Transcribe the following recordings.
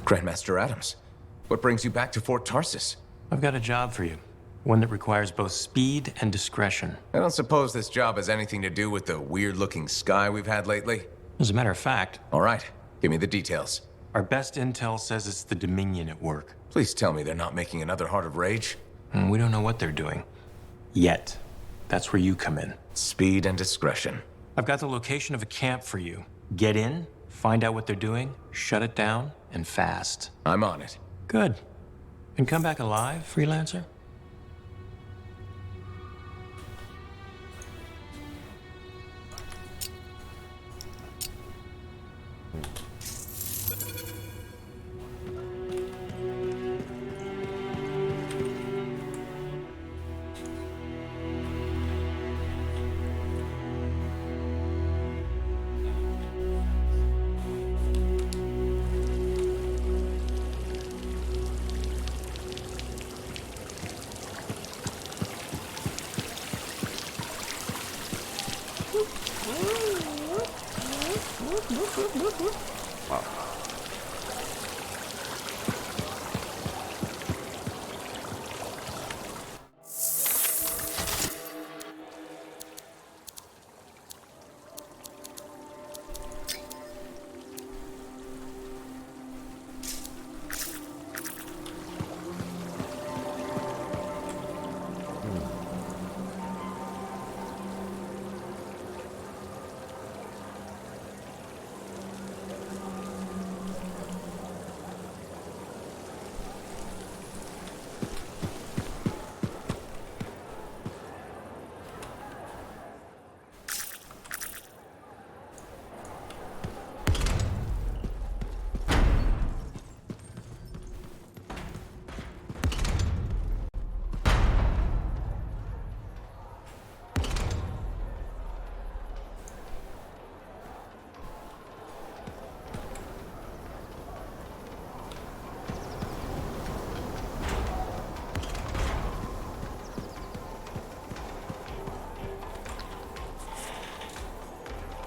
Grandmaster Adams, what brings you back to Fort Tarsis? I've got a job for you. One that requires both speed and discretion. I don't suppose this job has anything to do with the weird-looking sky we've had lately? As a matter of fact, All right, give me the details. our best intel says it's the Dominion at work. Please tell me they're not making another Heart of Rage? And we don't know what they're doing. Yet. That's where you come in. Speed and discretion. I've got the location of a camp for you. Get in, find out what they're doing, shut it down, and fast. I'm on it. Good. And come back alive, freelancer?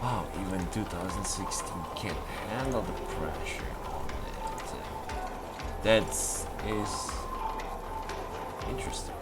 Wow, even 2016 can't handle the pressure on it. That is interesting.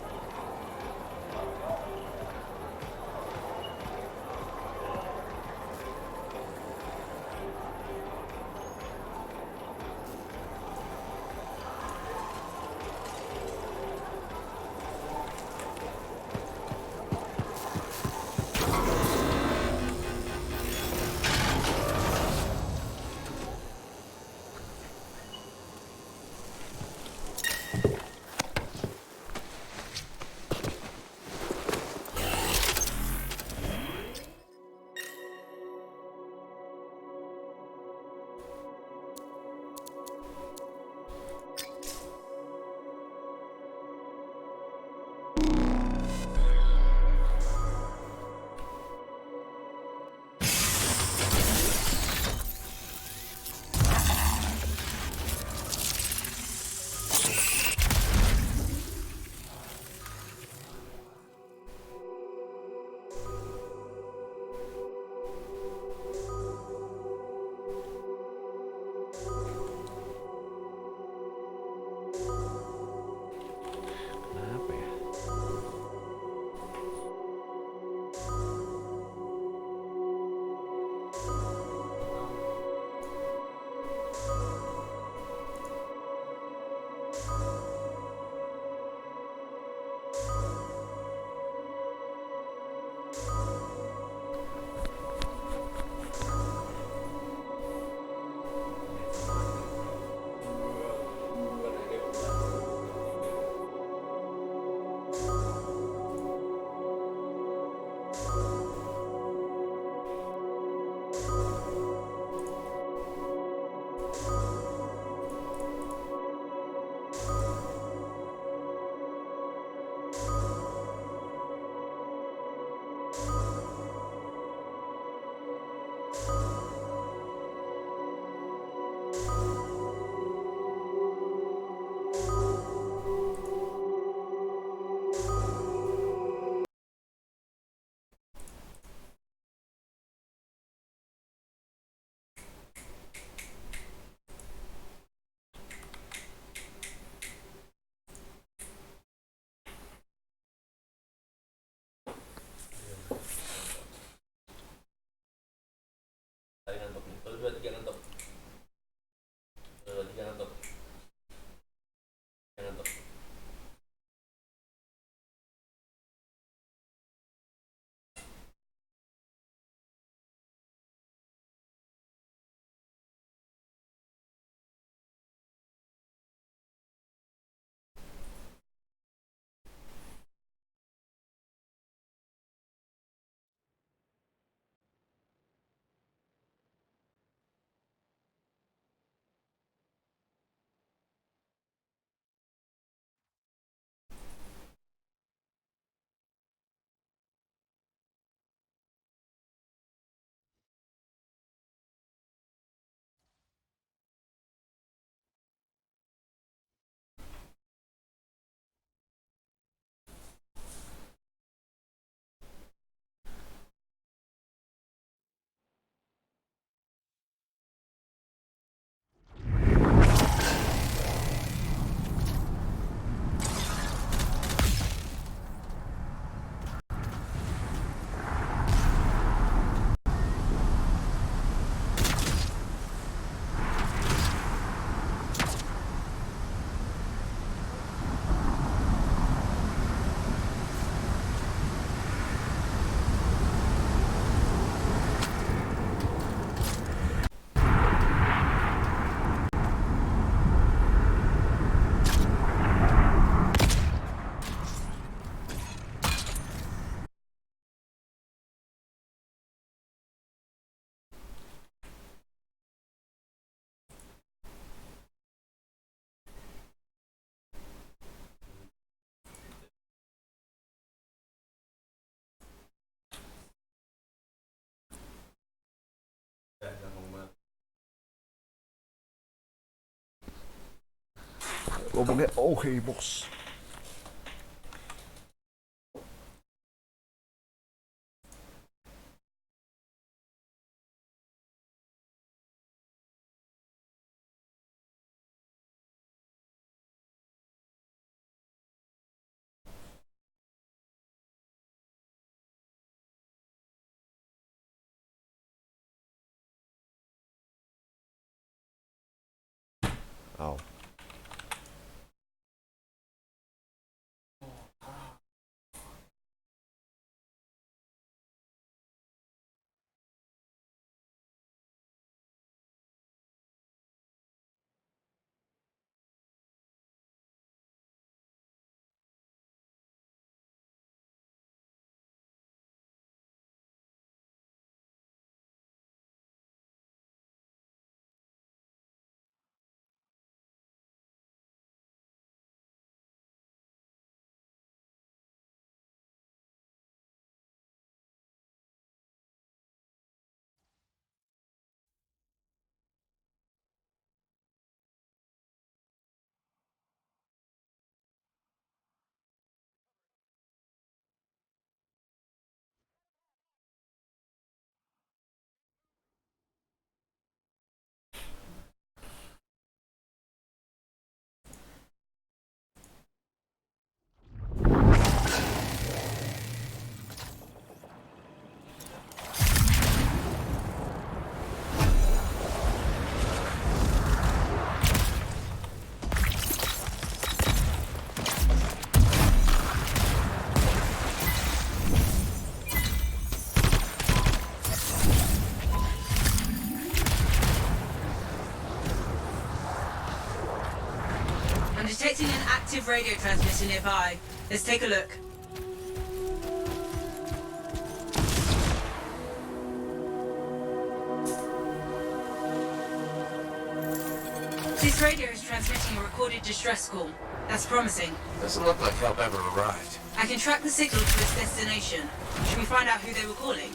Oke, okay, bos. Oh. I'm detecting an active radio transmitter nearby. Let's take a look. This radio is transmitting a recorded distress call. That's promising. Doesn't look like help ever arrived. I can track the signal to its destination. Should we find out who they were calling?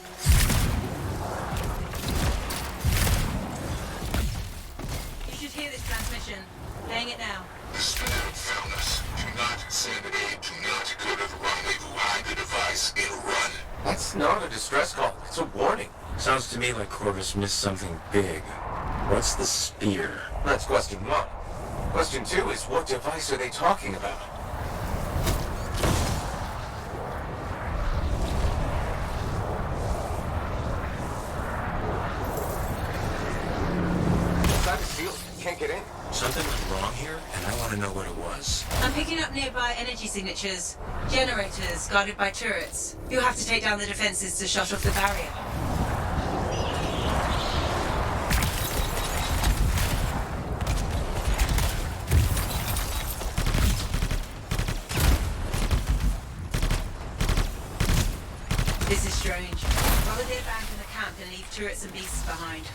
You should hear this transmission. Playing it now. The spirit found us. Do not send aid. Do not go to the rendezvous. Hide the device and run. That's not a distress call. It's a warning. Sounds to me like Corvus missed something big. What's the spear? That's question one. Question two is, what device are they talking about? Inside is sealed. Can't get in. Something went wrong here, and I want to know what it was. I'm picking up nearby energy signatures. Generators guarded by turrets. You'll have to take down the defenses to shut off the barrier. This is strange. Rather than abandon the camp and leave turrets and beasts behind.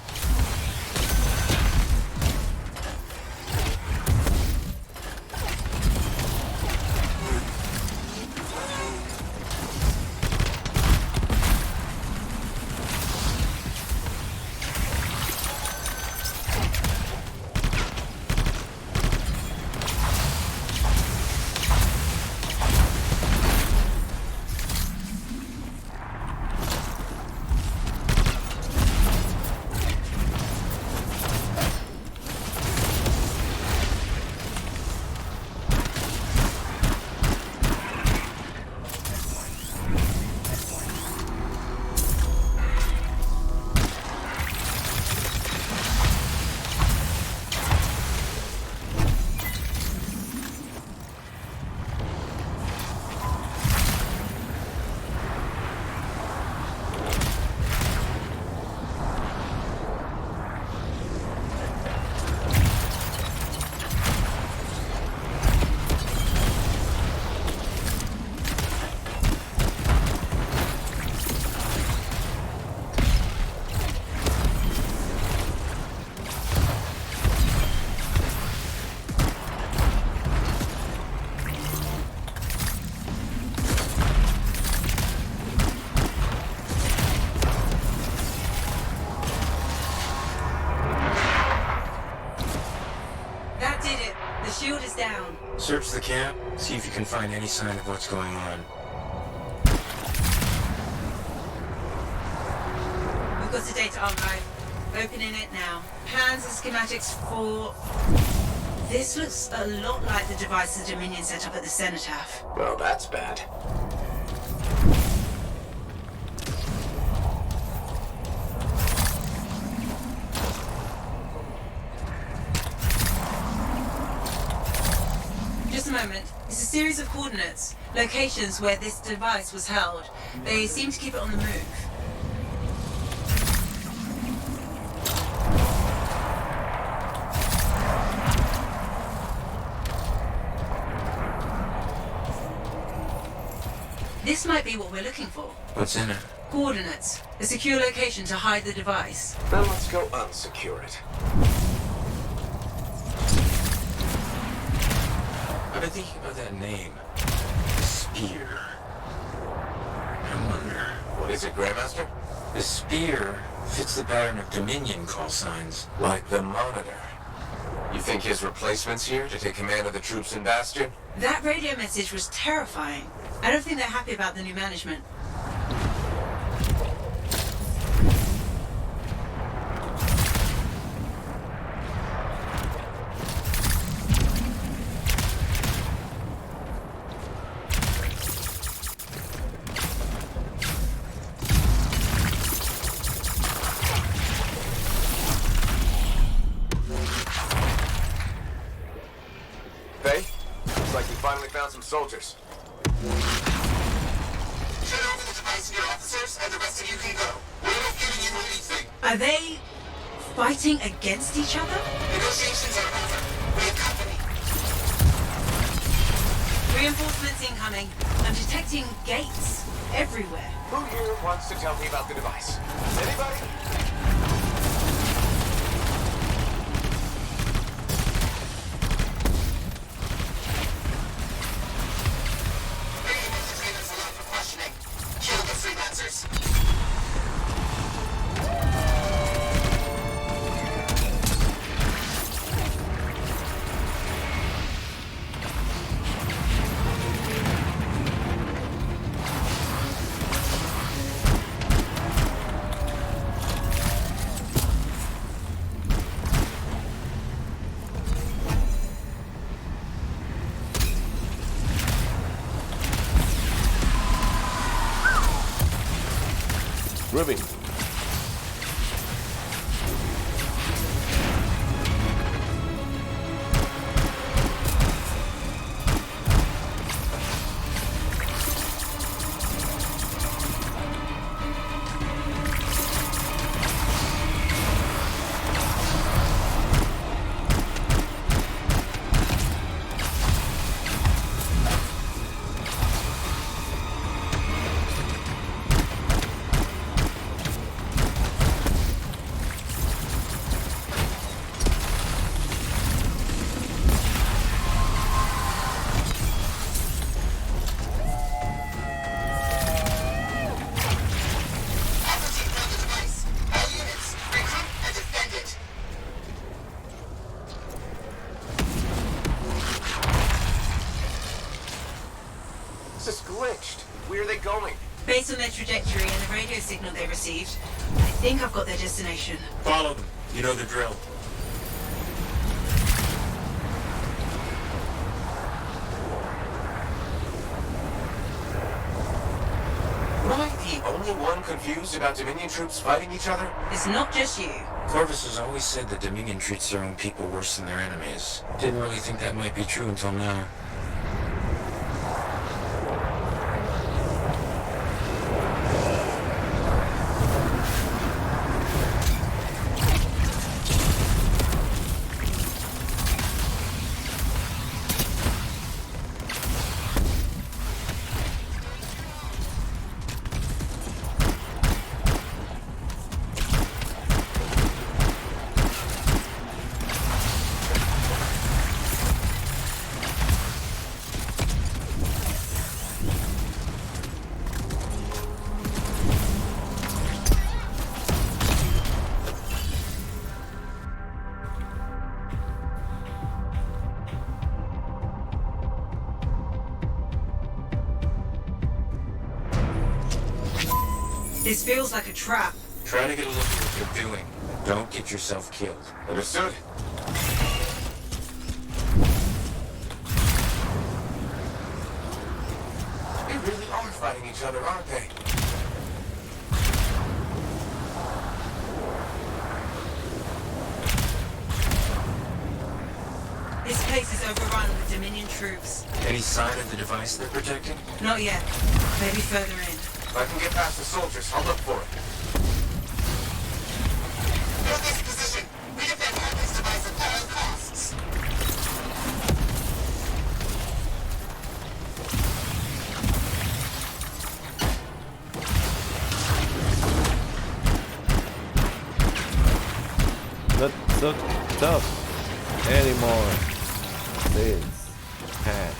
Search the camp, see if you can find any sign of what's going on. We've got the data archive. Opening it now. Plans and schematics for... This looks a lot like the device the Dominion set up at the Cenotaph. Well, that's bad. Just a moment. It's a series of coordinates. Locations where this device was held. They seem to keep it on the move. This might be what we're looking for. What's in it? Coordinates. A secure location to hide the device. Then let's go unsecure it. I've been thinking about that name. Spear. I wonder... What is it, Grandmaster? The spear fits the pattern of Dominion call signs, like the Monitor. You think his replacement's here to take command of the troops in Bastion? That radio message was terrifying. I don't think they're happy about the new management. Faye? Looks like we finally found some soldiers. Turn over the device to your officers, and the rest of you can go. We're not giving you anything. Are they fighting against each other? Negotiations are over. We have company. Reinforcements incoming. I'm detecting gates everywhere. Who here wants to tell me about the device? Anybody? Ruby. This is glitched. Where are they going? Based on their trajectory and the radio signal they received, I think I've got their destination. Follow them. You know the drill. Am I the only one confused about Dominion troops fighting each other? It's not just you. Corvus has always said the Dominion treats their own people worse than their enemies. Didn't really think that might be true until now. This feels like a trap. Try to get a look at what they're doing. Don't get yourself killed. Understood? They really are fighting each other, aren't they? This place is overrun with Dominion troops. Any sign of the device they're protecting? Not yet. Maybe further in. If I can get past the soldiers, I'll look for it. From this position, we defend this device at all costs. Not so tough anymore. This patch.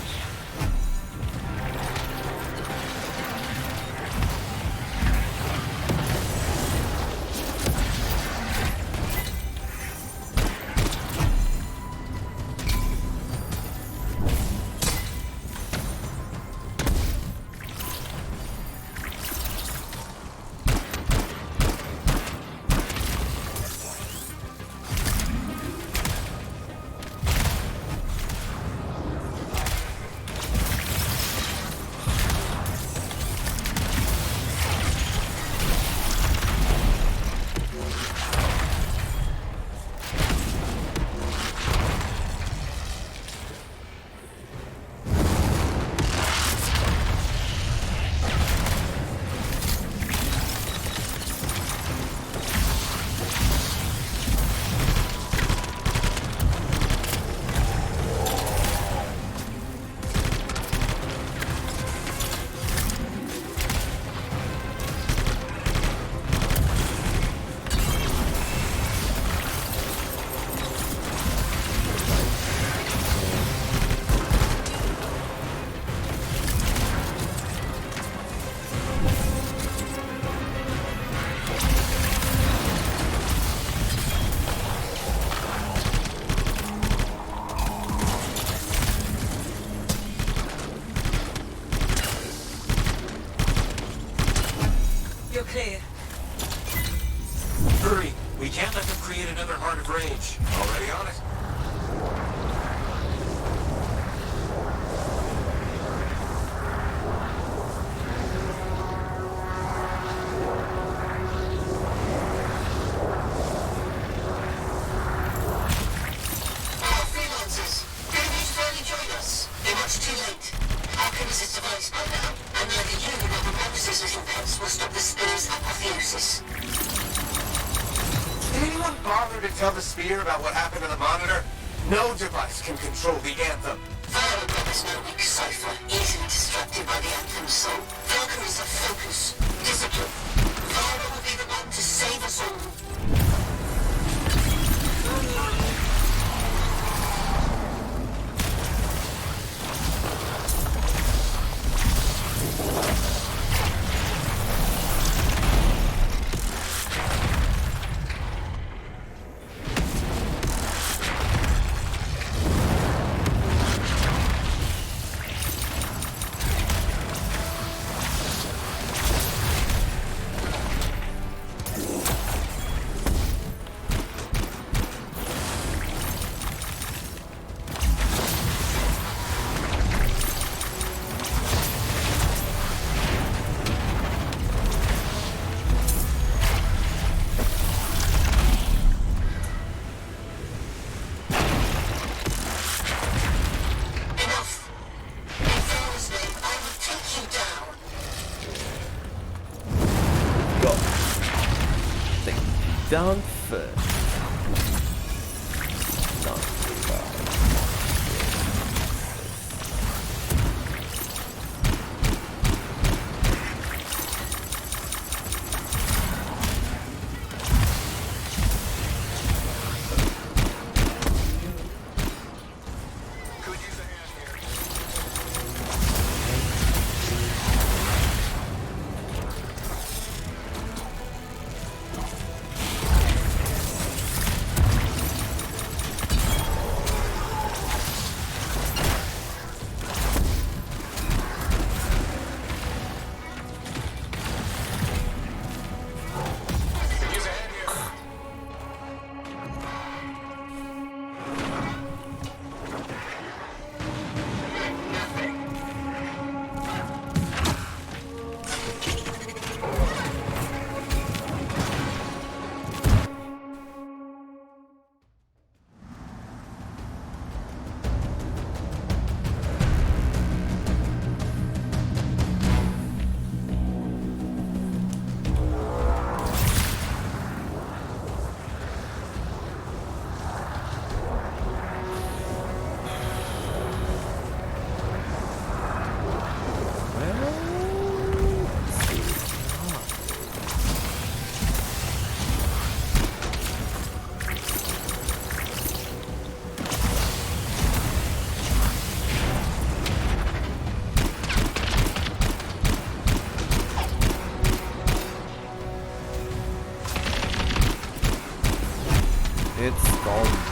You're clear. Hurry! We can't let them create another Heart of Rage. Already on it. Freelancers, enemies finally join us. They're much too late. Alchemist is devised by now, and neither you nor the monsters little pets will stop the spear's apotheosis. Did anyone bother to tell the Spear about what happened to the monitor? No device can control the Anthem. Viola brothers no weak cipher, easily distracted by the Anthem soul. Valkyries of focus, discipline. Viola will be the one to save us all. Enough. In Viola's name, I will take you down. Go. Take down first. Not too far.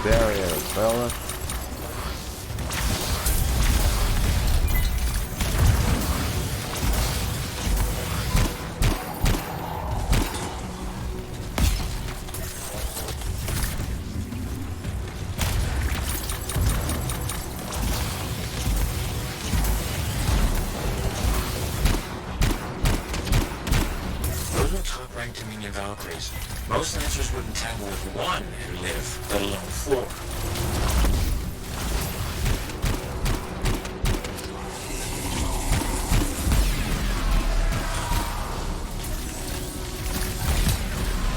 barrier, fella. Those are top-ranked Dominion Valkyries. Most Lancers wouldn't tangle with one and live, let alone four.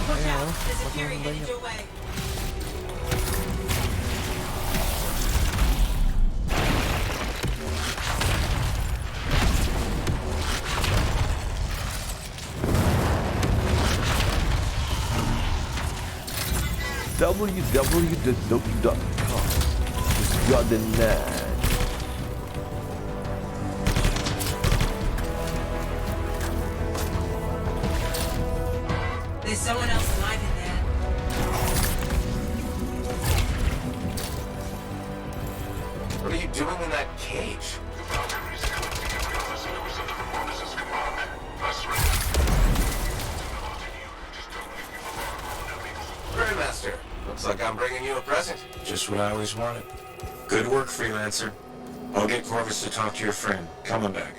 Watch out! There's a Fury headed your way. www.com. Just got the net. There's someone else alive in there. What are you doing in that cage? Grandmaster, looks like I'm bringing you a present. Just what I always wanted. Good work, Freelancer. I'll get Corvus to talk to your friend. Coming back.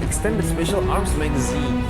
Extended Special Arms Magazine.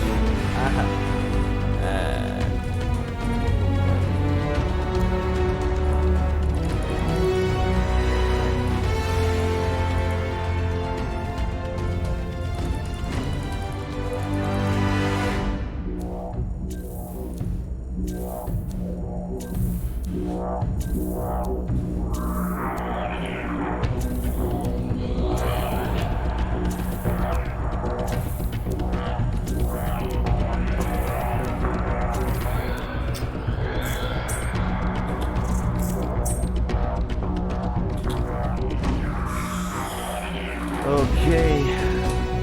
Okay,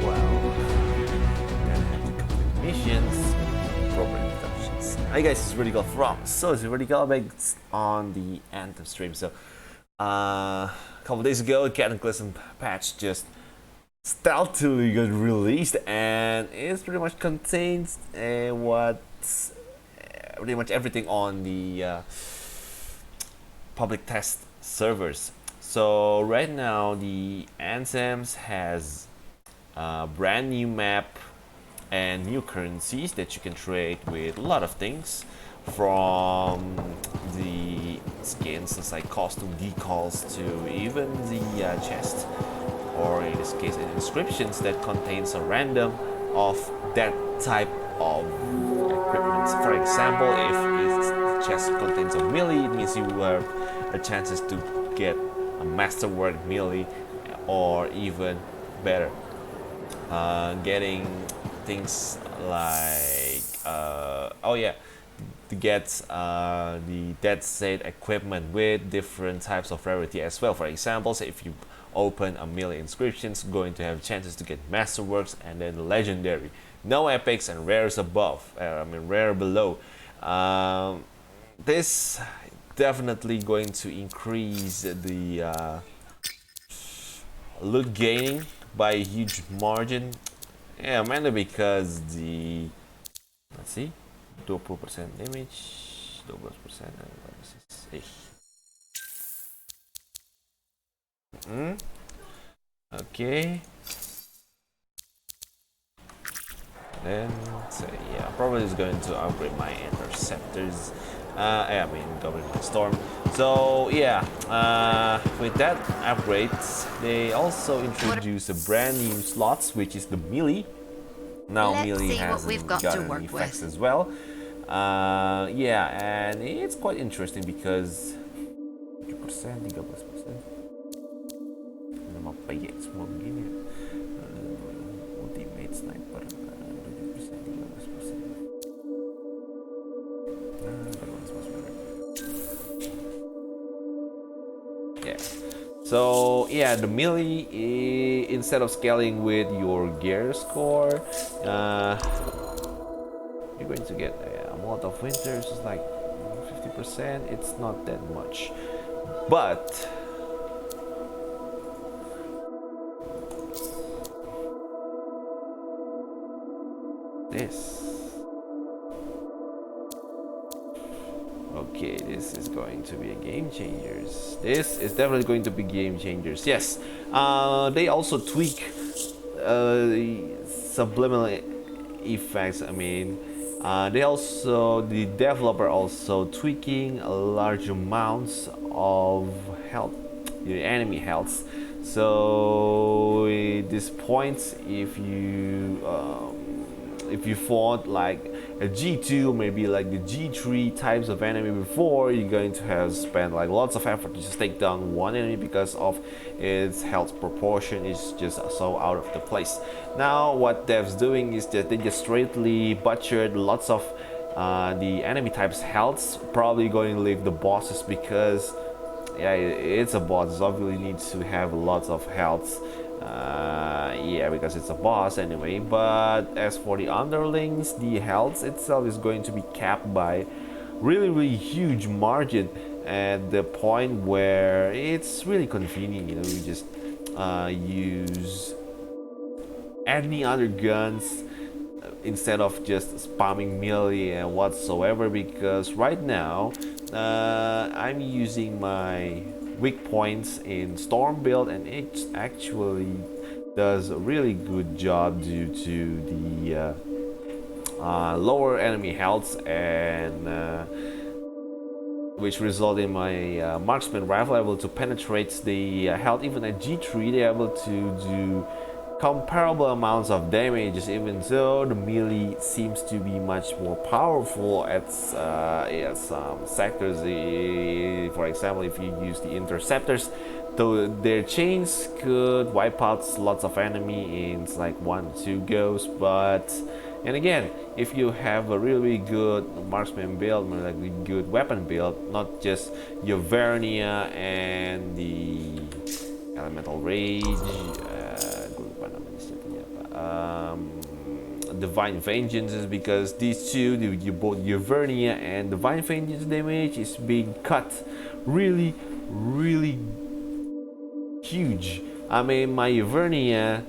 well, missions, proper introductions. Hi guys, it's Radical from it's Radical based on the Anthem stream. So, a couple days ago, Cataclysm patch just stealthily got released, and it pretty much contains what's pretty much everything on the public test servers. So right now the Anthems has a brand new map and new currencies that you can trade with a lot of things, from the skins like costume decals to even the chest, or in this case inscriptions that contains a random of that type of equipment. For example, if the chest contains a melee, it means you have a chances to get a masterwork melee, or even better, getting things like to get the dead set equipment with different types of rarity as well. For example, say if you open a million inscriptions, going to have chances to get masterworks and then legendary. No epics and rares above. Rare below. This definitely going to increase the loot gaining by a huge margin. Yeah, mainly because the, let's see, 20% damage, 12% okay. Then so yeah, probably is going to upgrade my interceptors. Goblin Storm. So yeah, with that upgrade, they also introduce a brand new slots, which is the melee. Now Let's melee see has what we've got to work effects with. as well. Yeah, and it's quite interesting because 2%, 13%. Ano mapayek semua begini. Ultimate sniper 7%, 13%. Yeah. So yeah, the melee instead of scaling with your gear score, you're going to get a lot of winters. It's like 50%. It's not that much, but this. Okay, this is going to be a game changers. This is definitely going to be game changers. Yes, they also tweak subliminal effects. The developer also tweaking large amounts of health, your enemy health. So at this point, if you fought like a G2, maybe like the G3 types of enemy before, you're going to have spent like lots of effort to just take down one enemy because of its health proportion is just so out of the place. Now what dev's doing is that they just straightly butchered lots of the enemy types healths, probably going to leave the bosses because yeah, it's a boss, so obviously needs to have lots of health. Yeah, because it's a boss anyway. But as for the underlings, the health itself is going to be capped by really huge margin at the point where it's really convenient. You just use any other guns instead of just spamming melee and whatsoever, because right now I'm using my weak points in Storm build, and it actually does a really good job due to the lower enemy health, and which result in my marksman rifle able to penetrate the health. Even at G3 they're able to do comparable amounts of damage, even though the melee seems to be much more powerful at some sectors. For example, if you use the interceptors, though their chains could wipe out lots of enemy in like 1 or 2 goes, but and again, if you have a really good marksman build, like a good weapon build, not just your Vernia and the elemental rage, Divine Vengeance, is because these two, both your Vernia and Divine Vengeance damage is being cut really huge. My Vernia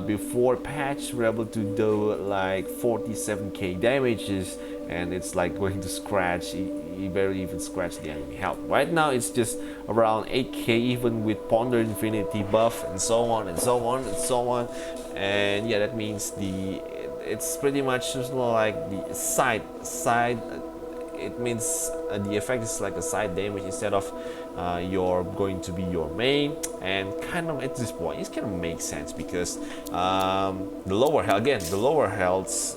before patch were able to do like 47k damages, and it's like going to scratch, you barely even scratch the enemy health. Right now it's just around 8k, even with Ponder Infinity buff and so on and so on and so on. And yeah, that means it's pretty much just like the side it means the effect is like a side damage instead of you're going to be your main. And kind of at this point it kind of makes sense, because the lower healths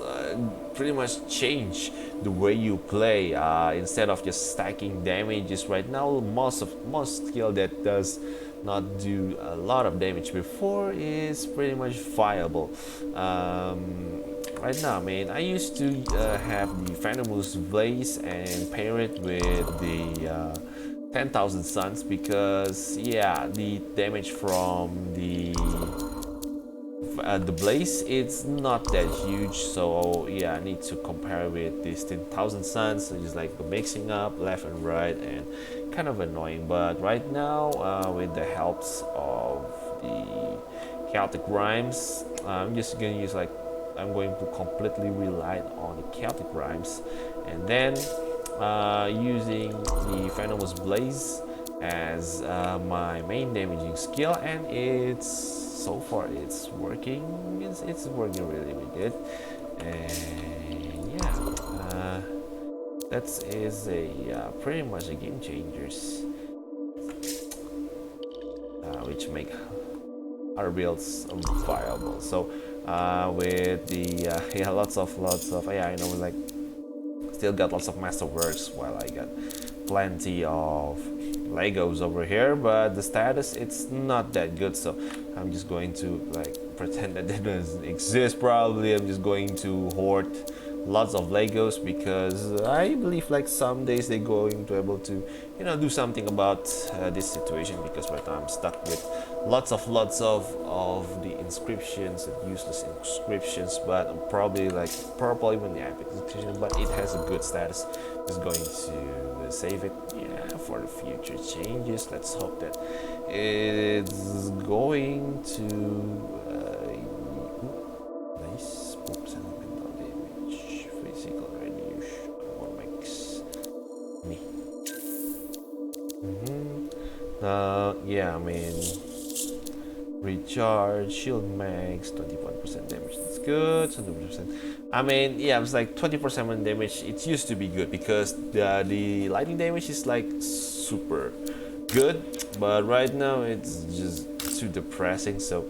pretty much change the way you play. Instead of just stacking damages right now, most skill that does not do a lot of damage before is pretty much viable. right now, man, I used to have the Venomous Blaze and pair it with the 10,000 Suns because, yeah, the damage from the Blaze, it's not that huge, so yeah, I need to compare with this 10,000 Suns. So just like mixing up left and right and kind of annoying. But right now, with the helps of the Celtic Rhymes, I'm just gonna use like, I'm going to completely rely on the Celtic Rhymes, and then using the Venomous Blaze as my main damaging skill, and so far it's working. It's working really, really good, and yeah, that is a pretty much a game changers, which make our builds viable. So with the yeah, lots of yeah, I know, like still got lots of masterworks while I got plenty of Legos over here, but the status, it's not that good, so I'm just going to like pretend that it doesn't exist. Probably I'm just going to hoard lots of Legos because I believe like some days they're going to be able to, you know, do something about this situation, because right now I'm stuck with lots of the inscriptions and useless inscriptions, but probably like purple, even the epic inscription, but it has a good status. Is going to save it, yeah, for the future changes. Let's hope that it's going to nice percent mental damage, physical reduce, or makes me. Yeah, I mean, recharge, shield max, 21% damage. That's good. 20%. I mean, yeah, it was like 20% damage. It used to be good because the lightning damage is like super good, but right now it's just too depressing. So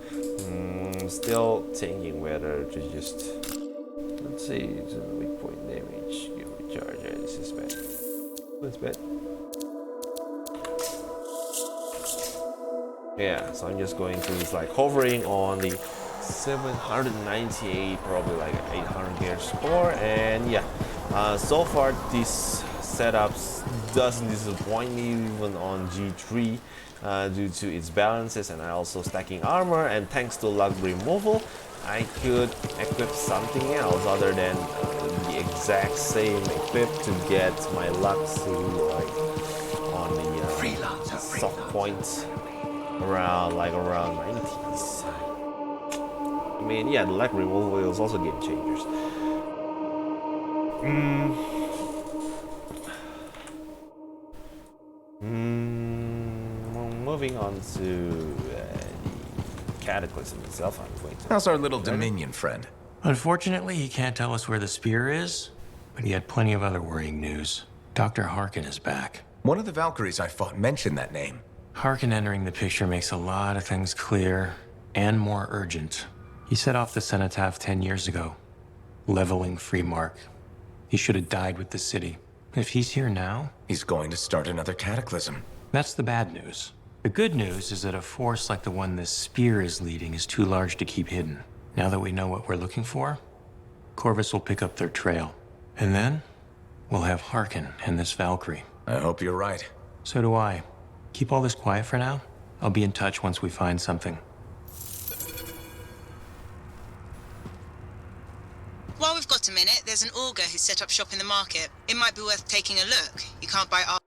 I'm still thinking whether to just, let's see, it's a weak point damage, give recharge. Yeah, this is bad. That's bad. Yeah, so I'm just going to just like hovering on the 798, probably like 800 gear score, and yeah, so far these setups doesn't disappoint me even on G3 due to its balances, and I also stacking armor, and thanks to luck removal I could equip something else other than the exact same equip to get my luck to like on the soft points around 90s. I mean, yeah, the lag removal is also game changers. Moving on to the Cataclysm itself, I'm going to... How's our little Dominion friend? Unfortunately, he can't tell us where the spear is, but he had plenty of other worrying news. Dr. Harkin is back. One of the Valkyries I fought mentioned that name. Harkin entering the picture makes a lot of things clear and more urgent. He set off the cenotaph 10 years ago, leveling Freemark. He should have died with the city. If he's here now... He's going to start another cataclysm. That's the bad news. The good news is that a force like the one this spear is leading is too large to keep hidden. Now that we know what we're looking for, Corvus will pick up their trail. And then, we'll have Harkin and this Valkyrie. I hope you're right. So do I. Keep all this quiet for now. I'll be in touch once we find something. While we've got a minute, there's an augur who's set up shop in the market. It might be worth taking a look. You can't buy art.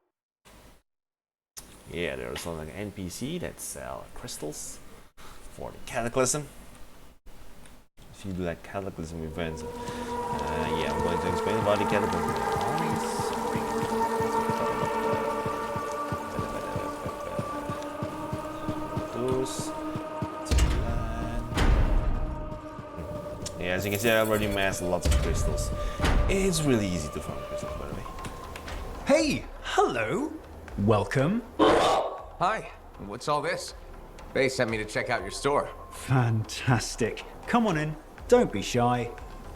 Yeah, there's also like an NPC that sell crystals for the Cataclysm. If you do like Cataclysm events, yeah, I'm going to explain about the Cataclysm. Yeah, as you can see, I already mastered lots of crystals. It's really easy to farm crystals, by the way. Hey, hello. Welcome. Hi, what's all this? They sent me to check out your store. Fantastic. Come on in. Don't be shy.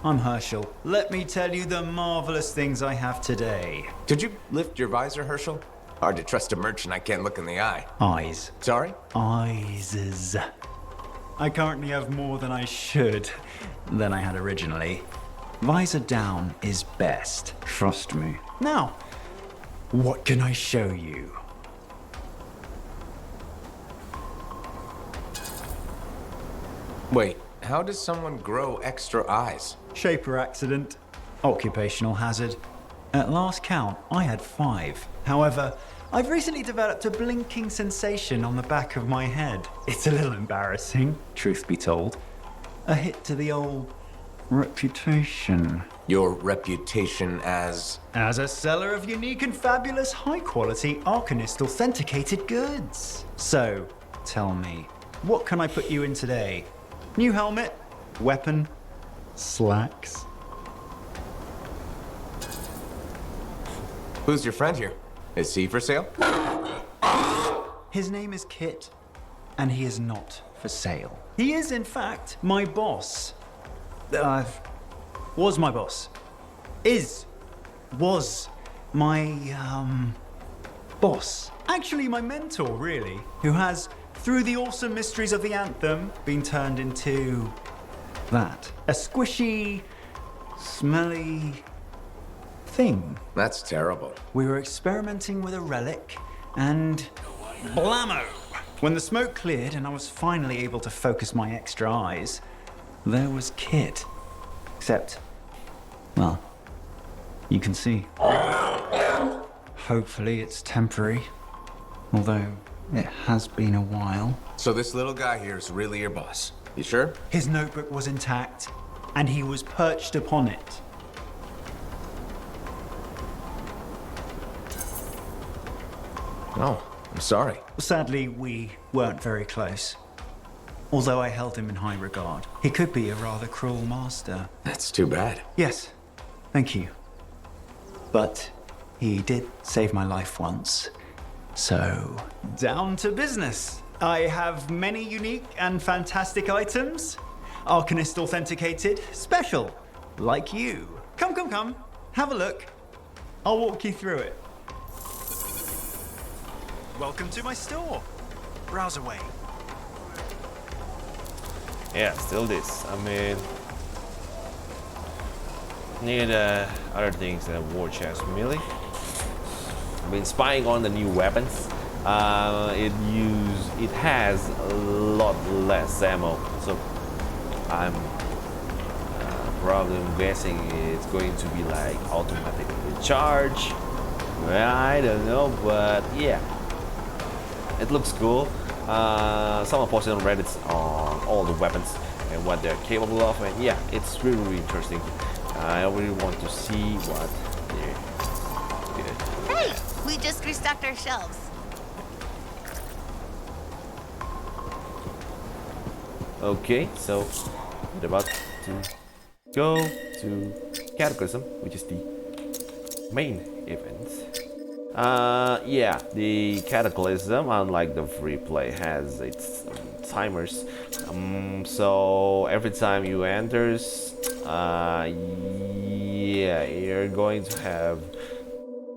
I'm Herschel. Let me tell you the marvelous things I have today. Did you lift your visor, Herschel? Hard to trust a merchant I can't look in the eye. Eyes. Sorry? Eyes. I currently have more than I should, than I had originally. Visor down is best, trust me. Now, what can I show you? Wait, how does someone grow extra eyes? Shaper accident, occupational hazard. At last count, I had 5. However, I've recently developed a blinking sensation on the back of my head. It's a little embarrassing, truth be told. A hit to the old reputation. Your reputation as... As a seller of unique and fabulous high-quality Arcanist authenticated goods. So, tell me, what can I put you in today? New helmet? Weapon? Slacks? Who's your friend here? Is he for sale? His name is Kit, and he is not for sale. He is, in fact, my boss. Was my boss. Was my, boss. Actually, my mentor, really, who has, through the awesome mysteries of the Anthem, been turned into that. A squishy, smelly thing. That's terrible. We were experimenting with a relic, and blammo! When the smoke cleared and I was finally able to focus my extra eyes, there was Kit. Except, well, you can see. Hopefully it's temporary, although it has been a while. So this little guy here is really your boss. You sure? His notebook was intact, and he was perched upon it. Oh, I'm sorry. Sadly, we weren't very close. Although I held him in high regard. He could be a rather cruel master. That's too bad. Yes, thank you. But he did save my life once. So, down to business. I have many unique and fantastic items. Arcanist authenticated, special, like you. Come. Have a look. I'll walk you through it. Welcome to my store. Browse away. Yeah, still this. I mean, need other things than war chest melee. I've been spying on the new weapons. It has a lot less ammo, so I'm probably guessing it's going to be like automatic recharge. Well, I don't know, but yeah, it looks cool. Someone posted on Reddit on all the weapons and what they're capable of, and yeah, it's really, really interesting. I really want to see what they're good. Hey, we just restocked our shelves. Okay, so we're about to go to Cataclysm, which is the main event. Yeah, the Cataclysm, unlike the free play, has its timers. So every time you enters, yeah, you're going to have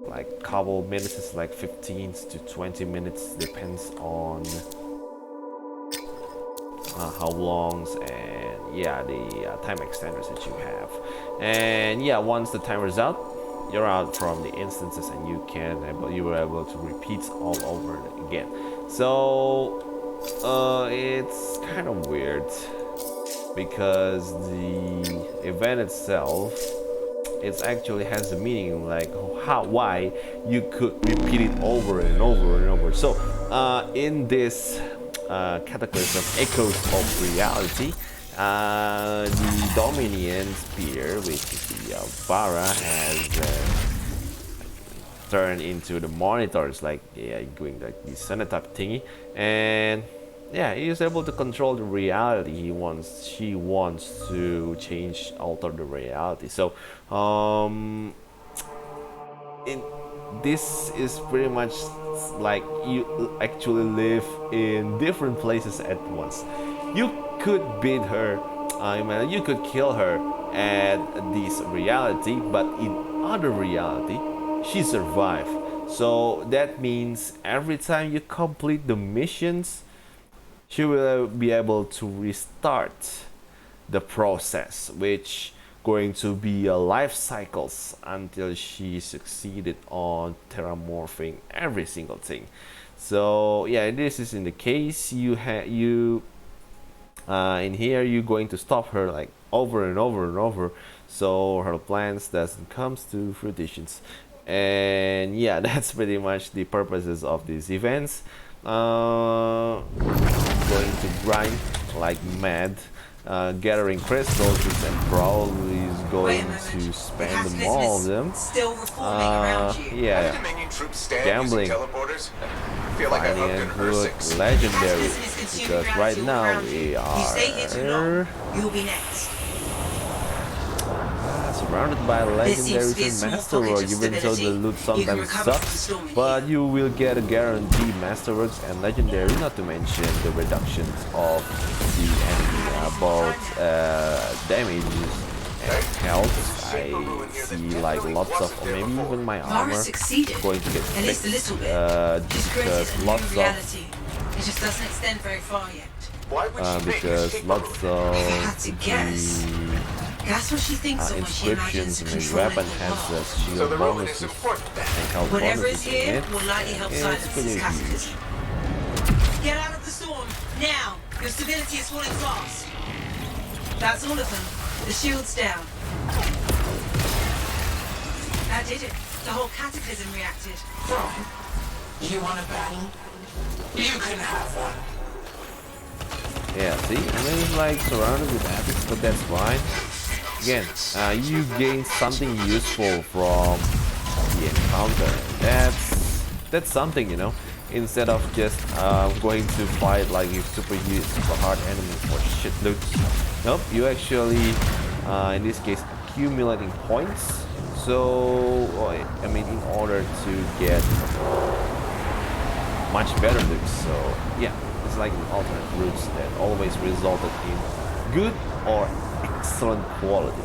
like a couple minutes. It's like 15 to 20 minutes, depends on how long and yeah, the time extenders that you have. And yeah, once the timer's out, you're out from the instances, and you were able to repeat all over again. So it's kind of weird because the event itself, it actually has a meaning, like why you could repeat it over and over and over. So in this Cataclysm Echoes of Reality, the Dominion Spear, which is the Vara, has turned into the monitors, like going like the Cenotaph thingy, and yeah, he is able to control the reality. She wants to alter the reality. So this is pretty much like you actually live in different places at once. You could beat her, you could kill her at this reality, but in other reality, she survived. So that means every time you complete the missions, she will be able to restart the process, which going to be a life cycles until she succeeded on terramorphing every single thing. So yeah, this is in the case in here you're going to stop her like over and over and over, so her plans doesn't comes to fruitions. And yeah, that's pretty much the purposes of these events. Going to grind like mad, gathering crystals, and probably is going to spend them all of them. Still reforming around you. Yeah, Dominion troops stand gambling, using teleporters? I feel like I finding hooked a in good Earth 6. legendary, Cataclysm is consuming because right gravity all now around we you. You stay here too long, are you'll be next. surrounded by legendaries and masterwork, even though the loot sometimes sucks, but you will get a guaranteed masterworks and legendary, not to mention the reductions of the enemy about damage and health. I see like lots of, or maybe even my armor going to get at least a fixed, little bit. because lots of reality. It just doesn't extend very far yet. Why would she make because us lots of If I had to guess, that's what she thinks of when she inscriptions imagines and controlling weapon the enhancers, world. So shield the ruin is bonuses, important then. and health Whatever is bonuses in here it. will likely help It's silence pretty this huge. cataclysm. Get out of the storm, now! Your stability is falling fast. That's all of them. The shield's down. That did it. The whole cataclysm reacted. Fine. You want a battle? You can have one. Yeah, see, I mean, it's like surrounded with epics, but that's fine. Again, you gain something useful from the encounter. That's something, you know. Instead of just going to fight like a super hard enemy for shit loot. Nope, you actually, in this case, accumulating points. So, I mean, in order to get much better loot. So, yeah. It's like an alternate routes that always resulted in good or excellent quality.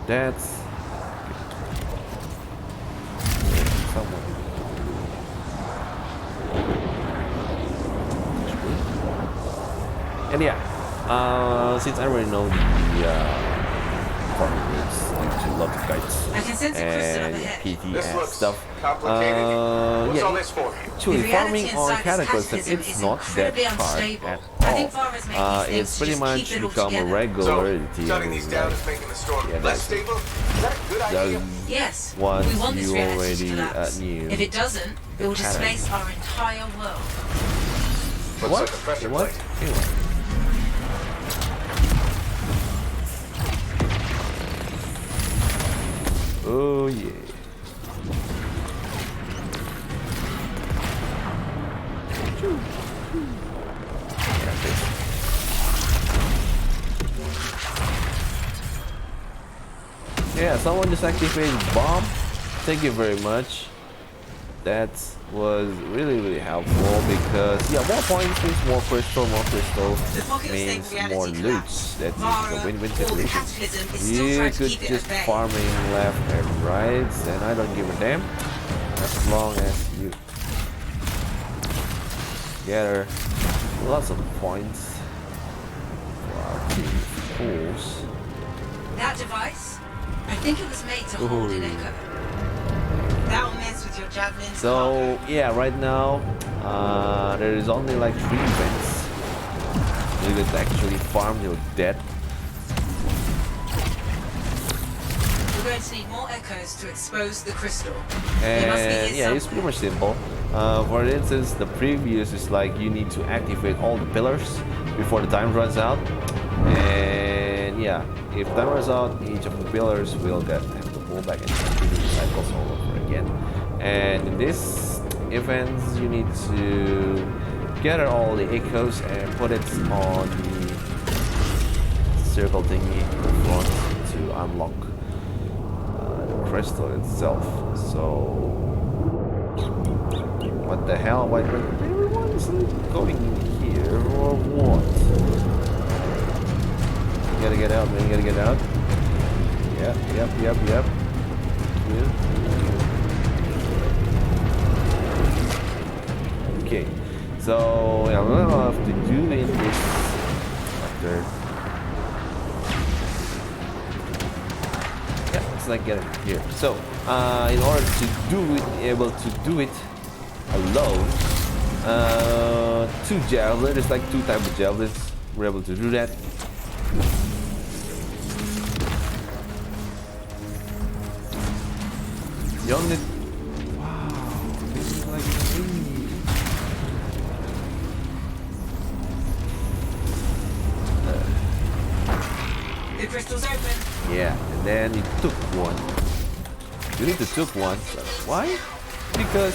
That's someone. And yeah, since I already know the farming routes due to lots of guides I can sense a crystal up and ahead. PT This and looks stuff. complicated. What's all Yeah, this for? actually, The reality farming on inside this Cataclysm, cataclysm it's is not that incredibly hard unstable. at I think all. farmers make these things It's to pretty just much keep it all become a together. regularity. So, shutting these down is making the storm yeah, less that's- stable? Is that a good idea? Yes, Once we want this you reality already, to collapse. knew If it doesn't, it will pattern. displace our entire world. Looks What? like a pressure What? plate. Anyway. Oh yeah. Yeah, someone just activated bomb. Thank you very much. That was really helpful because yeah, more points means more crystal means more loot. That means a win-win situation. You could just farming left and right, and I don't give a damn as long as you gather lots of points for our team pools. That device, I think it was made to hold an echo. That'll mess with your javelins. So yeah, right now there is only like 3 events. You could actually farm till dead. We're going to need more echoes to expose the crystal. They must be And here yeah, it's pretty somewhere. much simple. For instance, the previous is like you need to activate all the pillars before the time runs out. And yeah, if time runs out, each of the pillars will have to pull back and continue the cycles all over again. And in this event, you need to gather all the echoes and put it on the circle thingy in front to unlock the crystal itself. So what the hell? Why everyone's going in here or what? You gotta get out, man. You gotta get out. Yep. Yeah. Okay, so yeah, I'm gonna have to do in this after. Yeah, let's not get it here. So, in order to do it, able to do it alone, two javelins. There's like two types of javelins. We're able to do that. You only. Wow, this is like crazy. The crystal's open. Yeah, and then you took one. You need to took one. So why? Because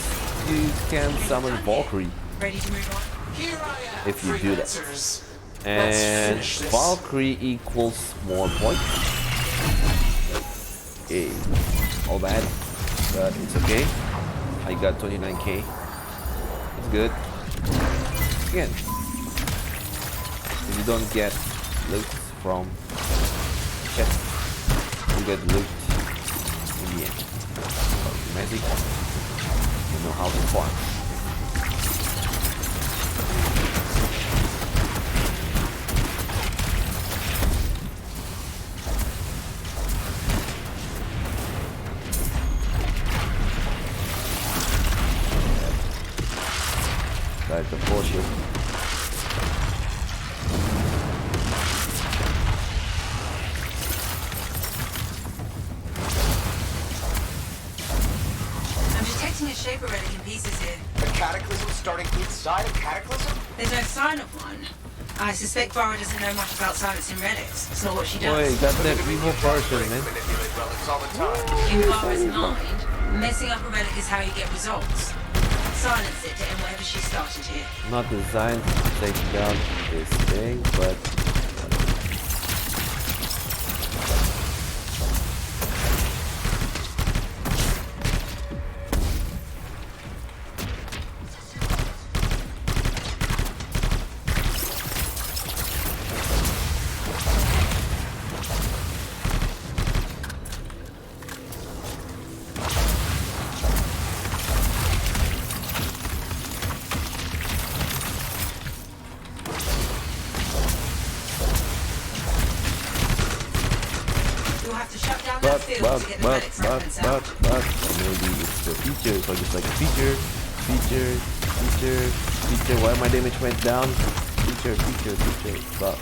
you can summon Valkyrie Ready to move on? Here I am. if you do that. freelancers. And finish this. Valkyrie equals more points. Okay, all bad, but it's okay. I got 29k. It's good. Again, if you don't get loot from chest, you get loot in the end. Magic, you know how to farm. That's the bullshit. I'm detecting a shaper relic in pieces here. A cataclysm starting inside a cataclysm? There's no sign of one. I suspect Vara doesn't know much about silencing relics. It's not what she does. Boy, got that evil person, man. Manipulate relics all the time. In Vara's mind, messing up a relic is how you get results. Silence it to end whatever she started here. Not designed to take down this thing, but You'll have to shut down that field to get the relic fragments out. or maybe it's the feature, so just like a feature. Why my damage went down? Feature, but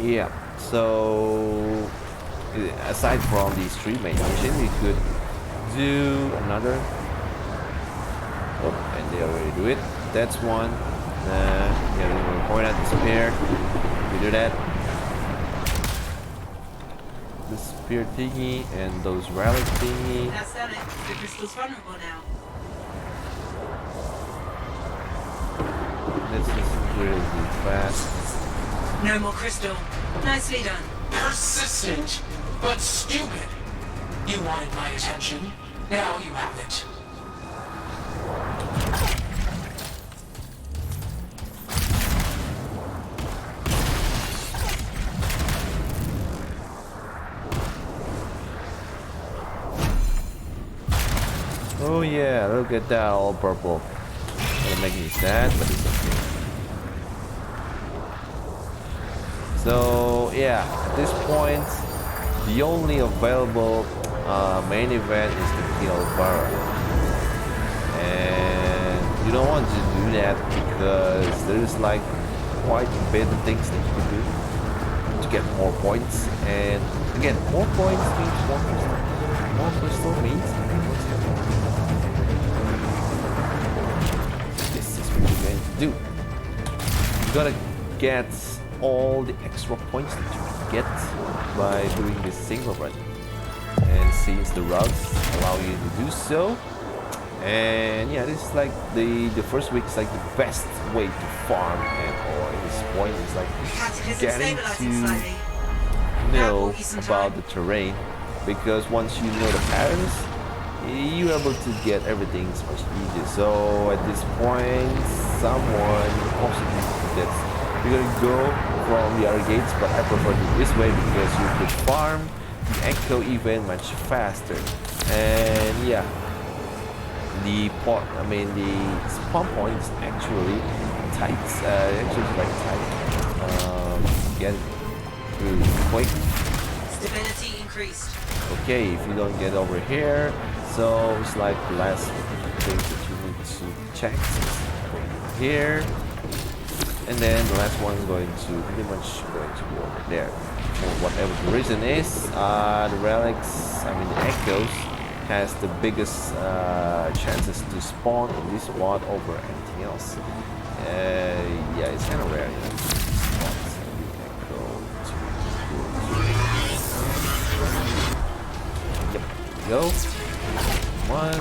yeah, so aside from these three main missions, we could do another. Oh, and they already do it. That's one. Yeah, we're gonna point at the spear. We do that. The spear thingy and those relic thingy. That's done it. The crystal's vulnerable now. Let's just really fast. No more crystal. Nicely done. Persistent, but stupid. You wanted my attention. Now you have it. Oh yeah, look at that, all purple. Gonna make me sad, but it's okay. So yeah, at this point, the only available main event is to kill Vara. And you don't want to do that because there's like quite a bit of things that you can do to get more points. And again, more points means more crystal. More crystal means more skill. This is what you're going to do. You gotta get all the extra points that you can get by doing this single run. And since the routes allow you to do so, and yeah, this is like the first week is like the best way to farm, and or at this point is like getting to know about the terrain, because once you know the patterns, you're able to get everything much easier. So at this point, someone possibly suggests you're gonna go from the other gates, but I prefer this way because you could farm the echo event much faster. And yeah, the spawn point is actually tight. Actually like tight. Get it really quick. Stability increased. Okay, if you don't get over here, so it's like the last thing that you need to check here, and then the last one is going to pretty much going to be over there. For whatever the reason is, the relics, the echoes, has the biggest chances to spawn in this spot over anything else. Yeah, it's kind of rare, you know. Go. 1,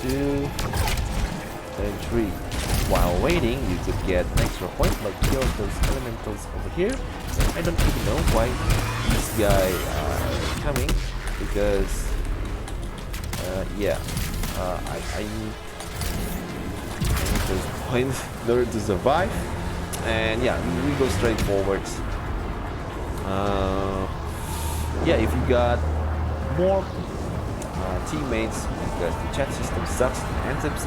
2, and 3. While waiting, you could get an extra point by kill those elementals over here. I don't even know why this guy coming, because I need those points in order to survive. And yeah, we go straight forward. Yeah, if you got more teammates, because the chat system sucks in Anthems.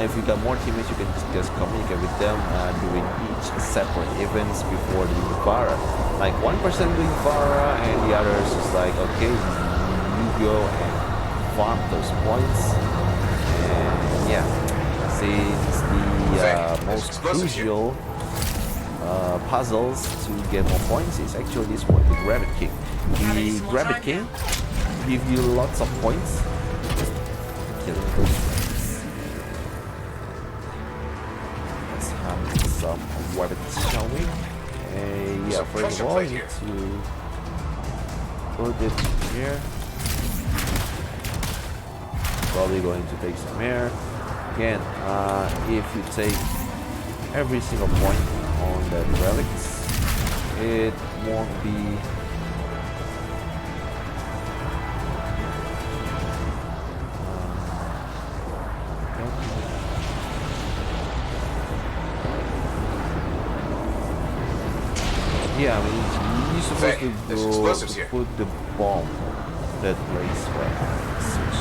If you got more teammates, you can just communicate with them doing each separate events before doing Vara. Like one person doing Vara and the others is like, okay, you go and farm those points. And yeah, since the most crucial puzzles to get more points is actually this one, the Rabbit King. The Rabbit King give you lots of points. Killing those friends. Let's have some weapons, shall we? Yeah, first of all, you need to put it here. Probably going to take some air. Again, if you take every single point on that relics, it won't be yeah, you're supposed to go to put the bomb that place where switch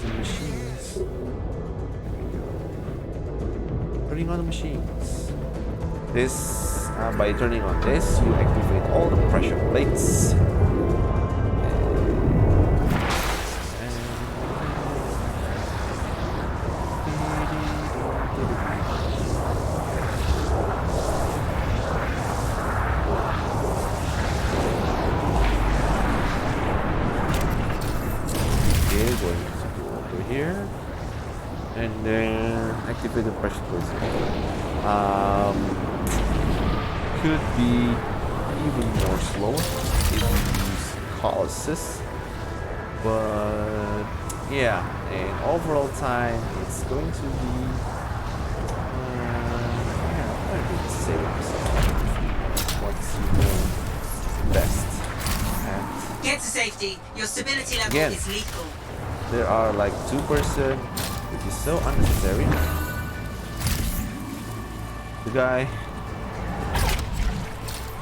the machines. Turning on the machines. This, by turning on this, you activate all the pressure plates. The pressure plates could be even more slower if you use Colossus, but yeah, in overall time it's going to be I'm going to say what's the best. And get to safety. Your stability level again, is lethal. There are like 2%, which is so unnecessary. The guy,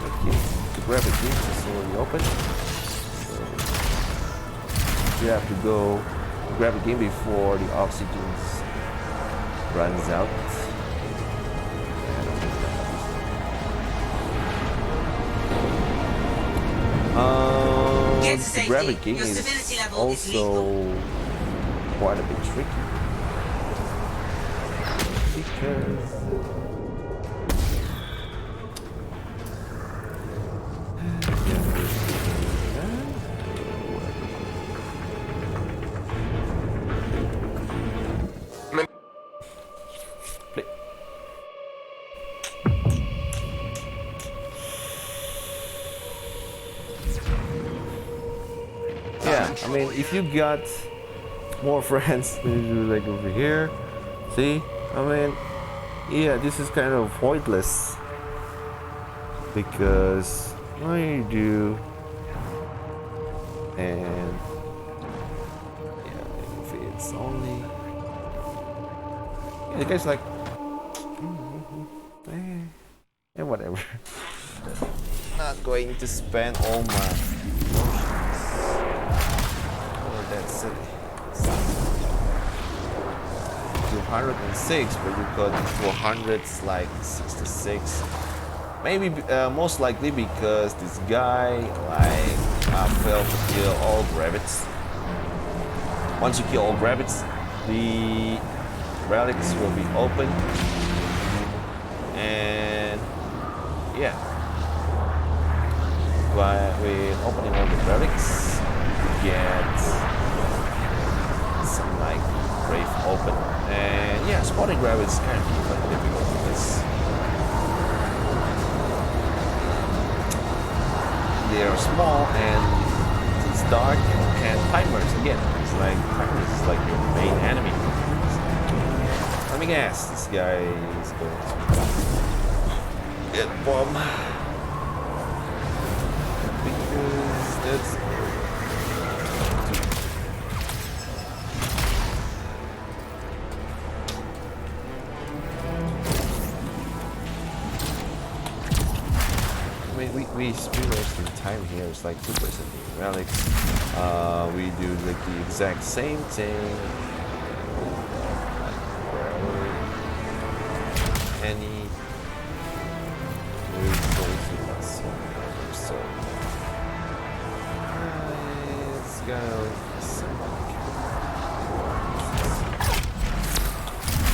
okay, to grab a key is already open, so you have to go grab a game before the oxygen runs out. To grab a game is also quite a bit tricky because if you got more friends, like over here, see, yeah, this is kind of pointless because what you do, and yeah, it's only. Yeah, the guy's like, whatever. Not going to spend all my emotions. Oh, that's silly. 206, but you got 400s like 66. Maybe most likely because this guy like failed to kill all rabbits. Once you kill all rabbits, the relics will be open, and yeah, but with opening all the relics, you get some like grave open, and yeah, spotting rabbits kind of difficult because they are small and it's dark, and timers again. It's like timers is like your main enemy. Let me guess, this guy is going to get bomb because that's. We wasting time here. It's like 2% in relics. We do like the exact same thing. Any we're going to us so it's gonna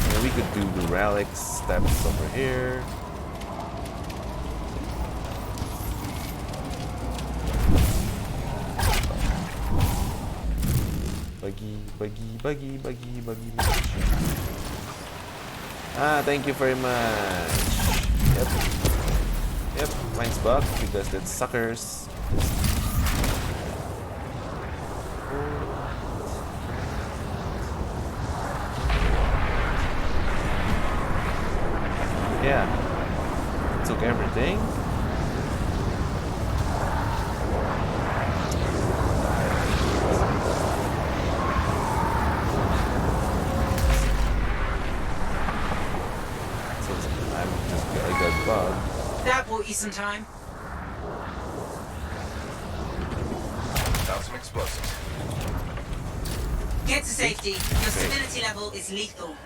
and we could do the relics steps over here. Buggy. Ah, thank you very much. Yep, mine's bugged because that's suckers. Yeah, took everything. That bought you some time. Found some explosives. Get to safety. Your stability level is lethal.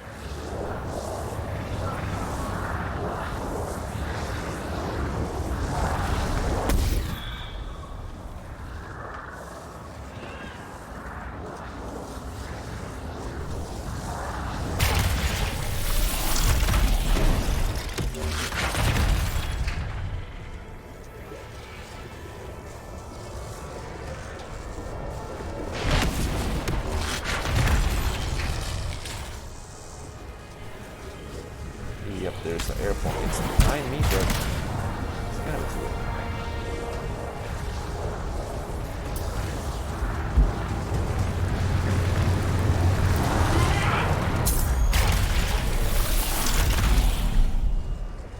Yep, there's an airport. It's behind me, but it's kind of cool.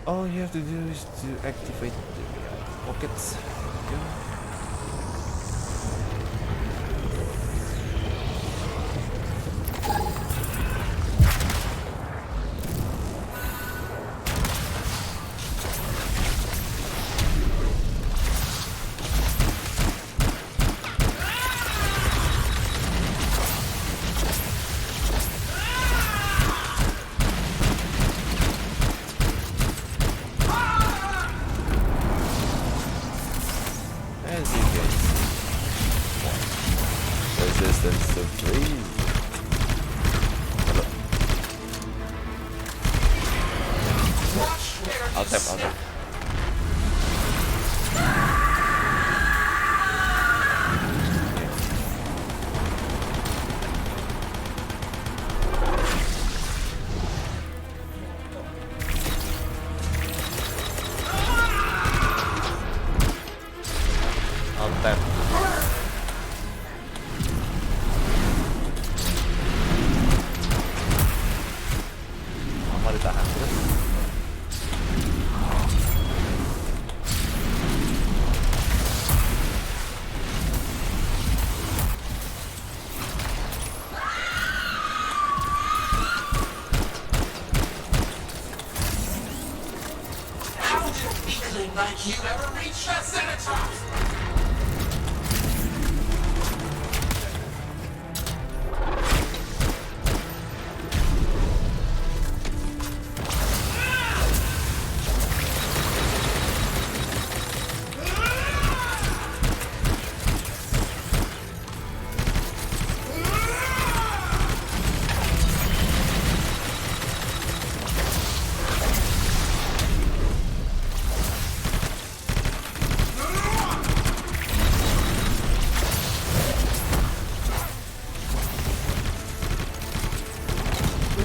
All you have to do is to activate the pockets. Go. Resistance to freeze. Hello. I'll tap. I'll tap. Ditahan terus. Nothing like you ever reached a cenotaph!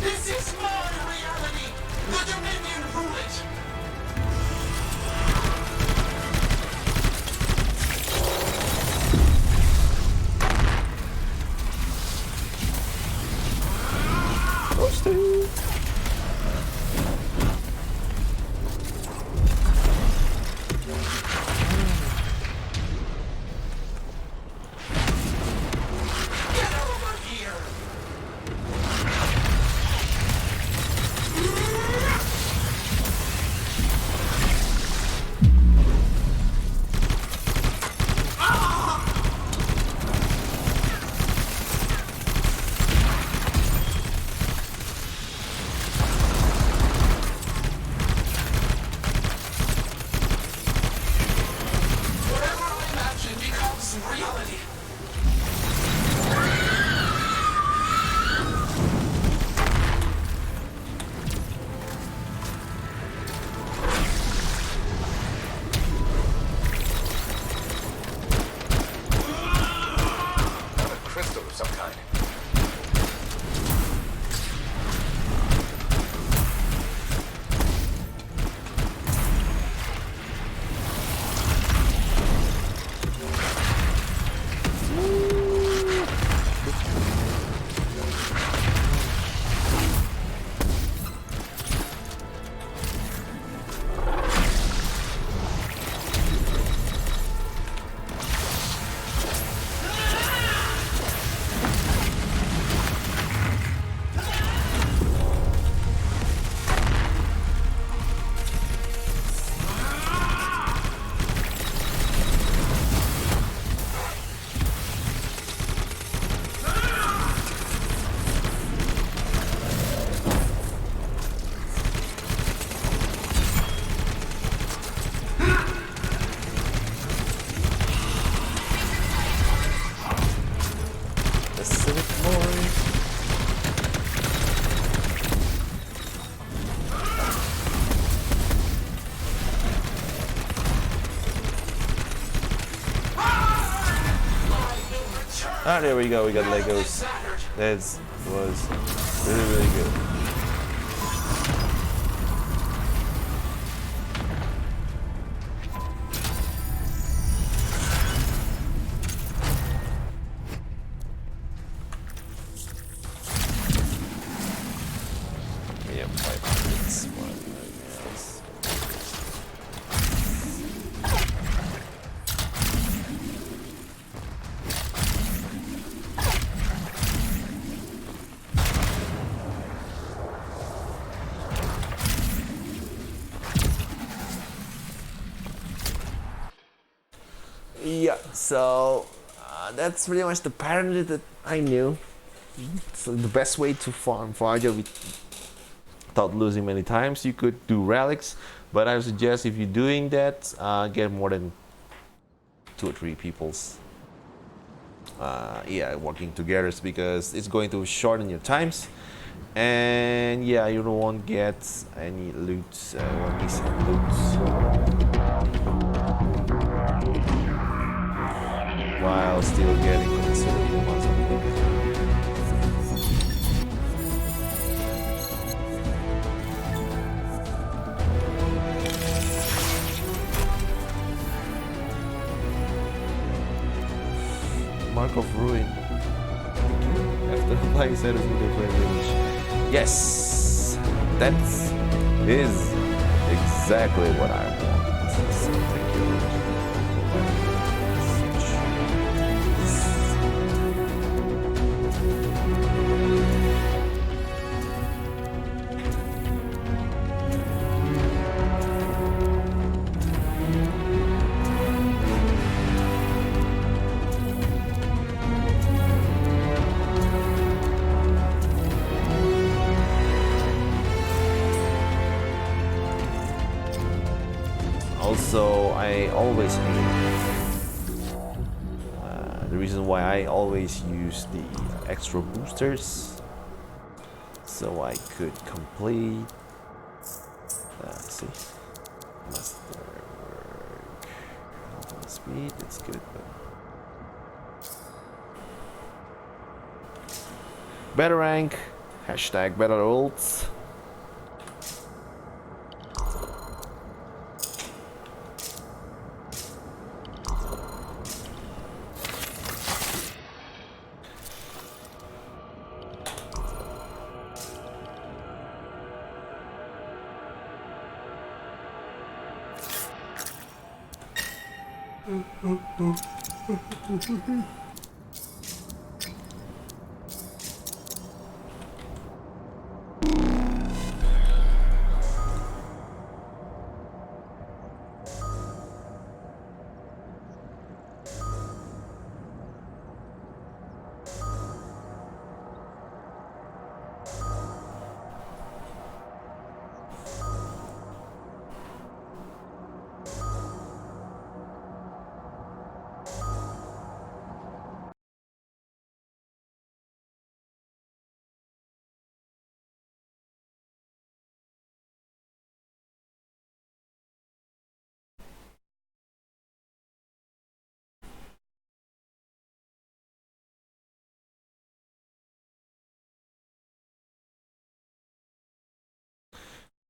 This is my reality! The Dominion rule it! Get over here! Whatever I imagine becomes reality. Not a crystal of some kind. The civic glory. Ah, there we go. We got Legos. That was really, really good. Yeah, 500. What else? Yeah, so that's pretty much the pattern that I knew. So the best way to farm Faja without losing many times, you could do relics, but I would suggest if you're doing that, get more than 2 or 3 people's yeah, working together, because it's going to shorten your times, and yeah, you don't want get any loot, won't miss any loot while still getting considerable amounts of loot. Mark of Ruin. After applying status with the flame damage. Yes! That is exactly what I want. So thank you. Also, I always the reason why I always use the extra boosters, so I could complete. Let's see, masterwork, health and speed. It's good, but better rank. Hashtag better ults.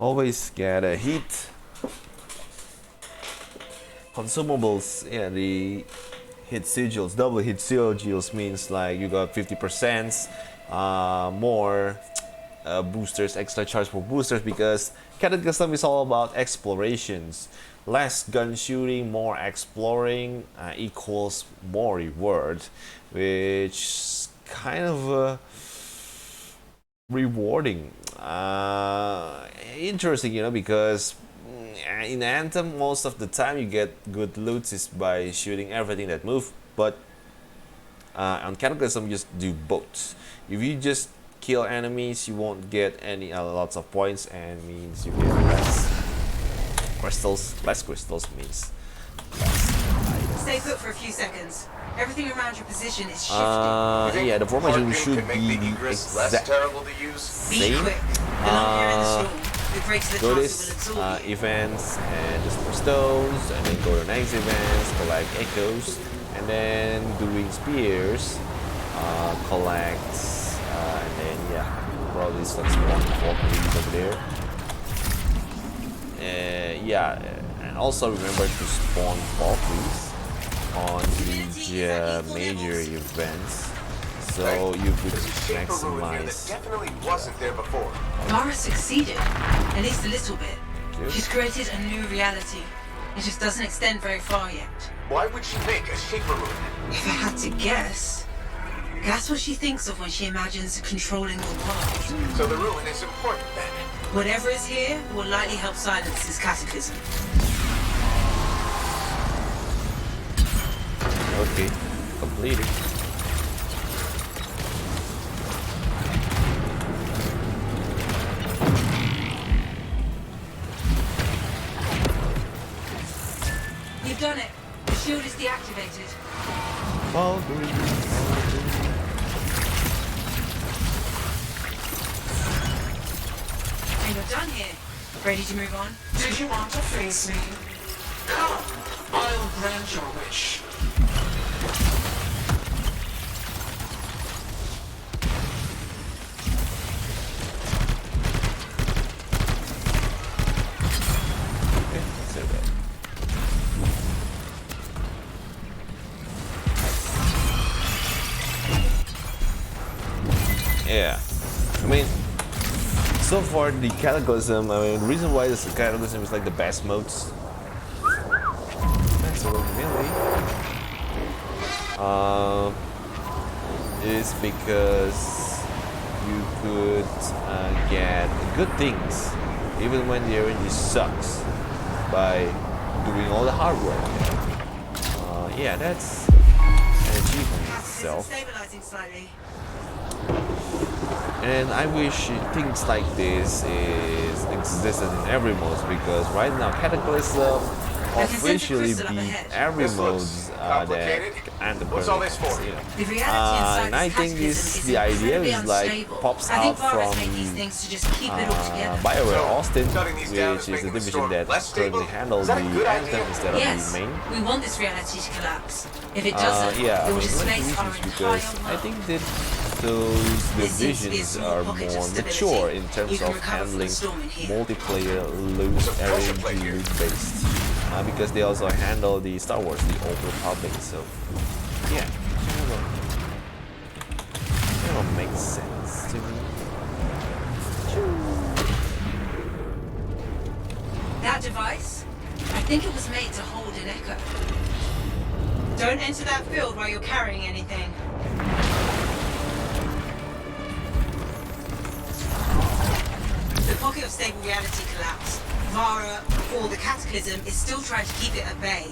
Always get a hit. Consumables, yeah, the hit sigils, double hit sigils means like you got 50% more boosters, extra charge for boosters, because Cataclysm is all about explorations. Less gun shooting, more exploring equals more reward, which kind of rewarding. Interesting, you know, because in Anthem most of the time you get good loot is by shooting everything that move, but on Cataclysm you just do both. If you just kill enemies, you won't get any lots of points, and means you get less crystals. Less crystals means less. Stay put for a few seconds. Everything around your position is shifting. Yeah, the formation should be less terrible to use. Be same. quick. The longer you're in the storm, the greater the Go chance this it will absorb you. events and just for stones, and then go to next events, collect echoes, and then doing spears, collect, and then yeah, probably some spawn trees over there. Yeah, and also remember to spawn fall trees on the major events, so you could maximize. That definitely wasn't there before. Mara succeeded, at least a little bit. you. She's created a new reality. It just doesn't extend very far yet. Why would she make a shaper room? If I had to guess, that's what she thinks of when she imagines controlling the world. So the ruin is important then. Whatever is here will likely help silence this cataclysm. Okay, completed. You've done it. The shield is deactivated. And you're done here. Ready to move on? Did you want to face me? Come, I'll grant your wish. Okay, let's say that. Yeah, I mean, so far the Cataclysm, I mean, the reason why this Cataclysm is like the best modes, really, is because you could get good things even when the RNG sucks by doing all the hard work. Yeah, that's an achievement in itself. Stabilizing slightly. And I wish things like this existed in every mode, because right now Cataclysm officially beat every modes that Anthem currently has, you know. The reality And I think the idea is like pops out from BioWare Austin, which is the division that currently handles the Anthem instead of the main. We want this reality to collapse. If it doesn't, Yeah, I it will mean, displace our because entire I think that those divisions are more mature in terms of handling multiplayer loot based, because they also handle the Star Wars, the Old Republic. So yeah, it all makes sense to me. That device, I think it was made to hold an echo. Don't enter that field while you're carrying anything. The pocket of stable reality collapsed. Vara, or the Cataclysm, is still trying to keep it at bay.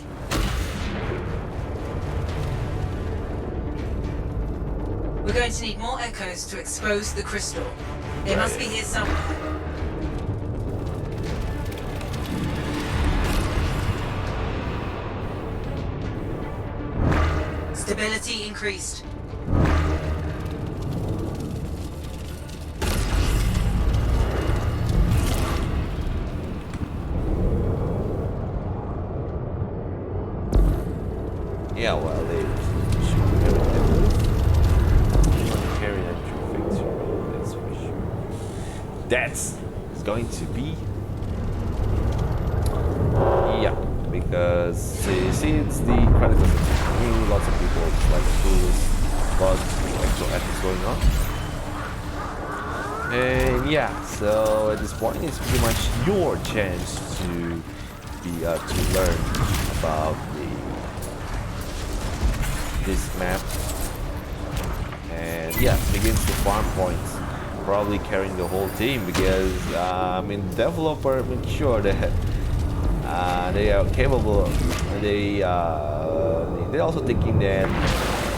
We're going to need more echoes to expose the crystal. They must be here somewhere. Stability increased. Yeah, well, they should carry that through victory, that's for sure. That's going to be... Yeah, because you see, it's the Cataclysm. Lots of people just like clueless about the actual ethics going on. And yeah, so at this point, it's pretty much your chance to learn about this map. And yeah, begins the farm points, probably carrying the whole team, because I mean, developer make sure that they are capable. They're also thinking that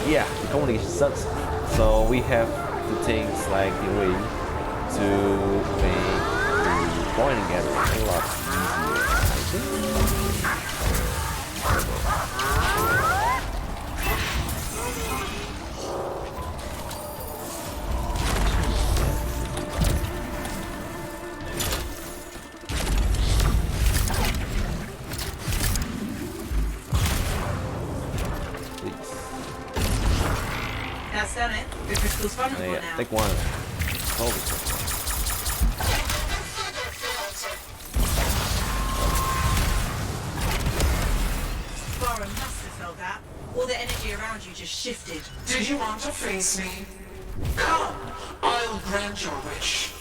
yeah, the communication sucks, so we have to things like the way to make the pointing get a lot easier, I think. That's done it. The crystal's vulnerable now. Take one. Hold it. Vara must have felt that. All the energy around you just shifted. Did you want to face me? Come, I'll grant your wish.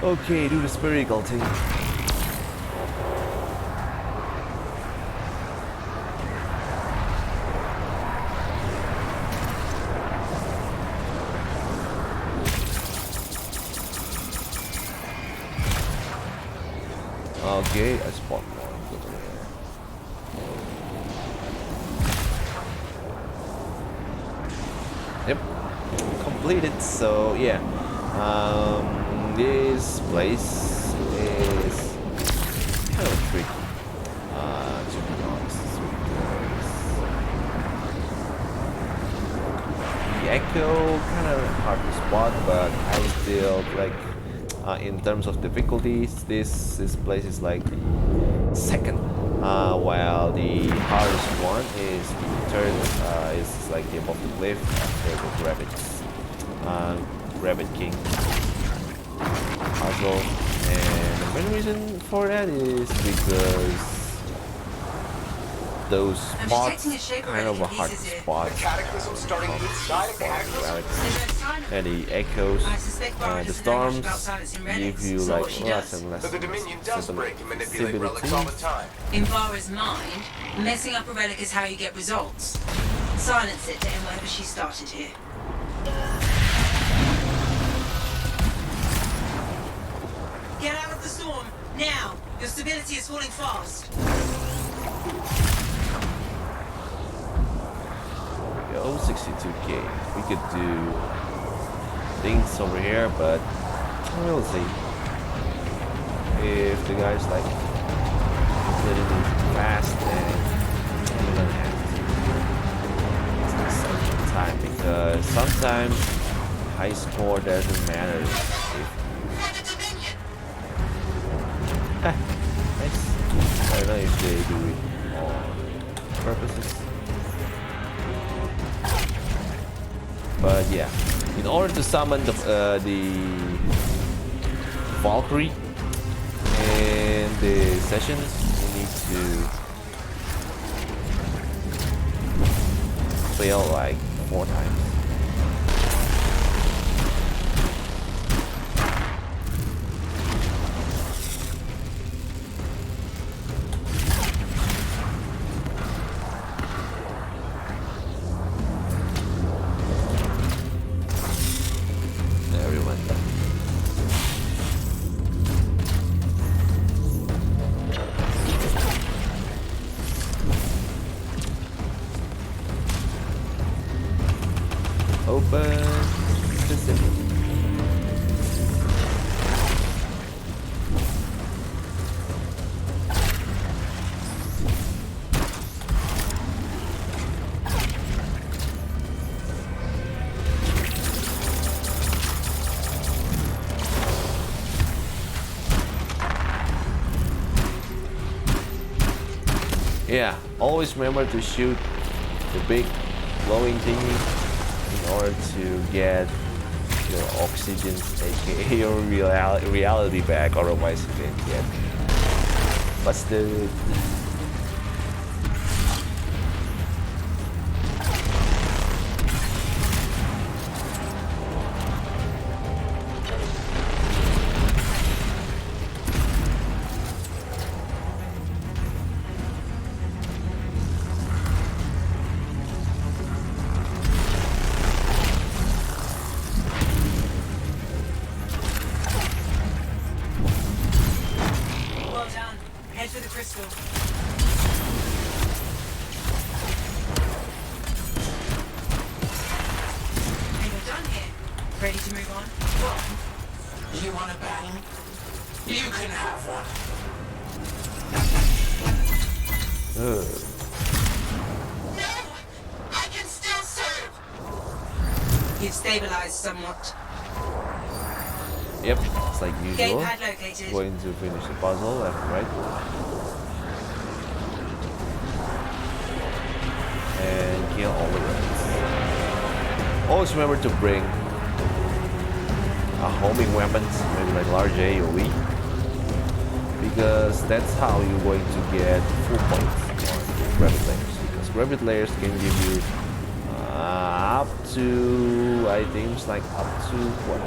Okay, do the spherical thing. Okay, I spot one. Yep, completed. So yeah, this place is kind of tricky, to be honest, because the echo kind of hard to spot, but I still like. In terms of difficulties, this place is like the second, while the hardest one is the third. Is like the above the cliff after the Rabbit King puzzle, and the main reason for that is because those spots kind of a hard to spot. The Cataclysm starting inside of Cataclysm? and the echoes I suspect Barra and the doesn't know much storms about silencing give relics, you so like what she less does. and less. But the Dominion does break and manipulate relics all the time. In Vara's mind, messing up a relic is how you get results. Silence it to end whatever she started here. Get out of the storm, now! Your stability is falling fast. Go 62k. We could do things over here, but we'll see. If the guy's like completing it fast, then we're gonna have to take some time because sometimes high score doesn't matter if I don't know if they do it on purposes. But yeah, in order to summon the Valkyrie in the sessions, you need to fail like 4 times. Open system. Yeah, always remember to shoot the big glowing thingy in order to get your oxygen, aka your reality back, otherwise you can get busted. Head for the crystal. And you're done here. Ready to move on? You want a battle? You can have one. No! I can still serve! You've stabilized somewhat. Yep, it's like usual. Gamepad located. Going to finish the puzzle left and right. And kill all the relics. Always remember to bring a homing weapons, maybe like large AoE, because that's how you're going to get full points on Gravity Layers. Because Gravity Layers can give you up to, I think it's like up to what,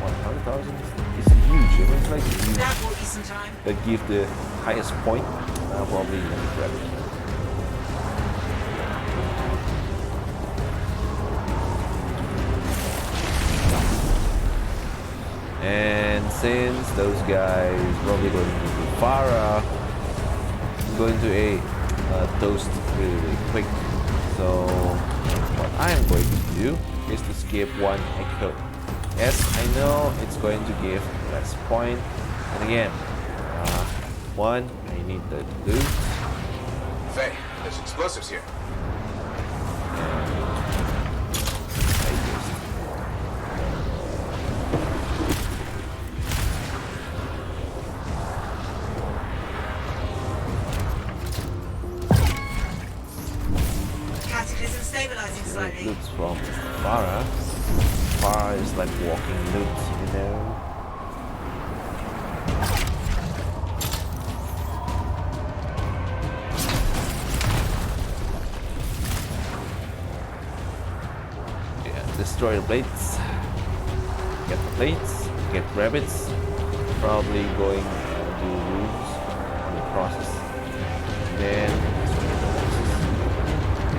100,000? It's huge. It's like huge. That will be some time. That give the highest point, probably in Gravity. And since those guys probably going to do Farah, I'm going to toast really quick. So what I'm going to do is to skip one echo. Yes, I know it's going to give less point. And again, one, I need the loot. Faye, there's explosives here. Cataclysm stabilizing slightly. Loot from Farah. Farah is like walking loot, you know. destroy the plates, get the plates, get rabbits, probably going to do rooms in the process, then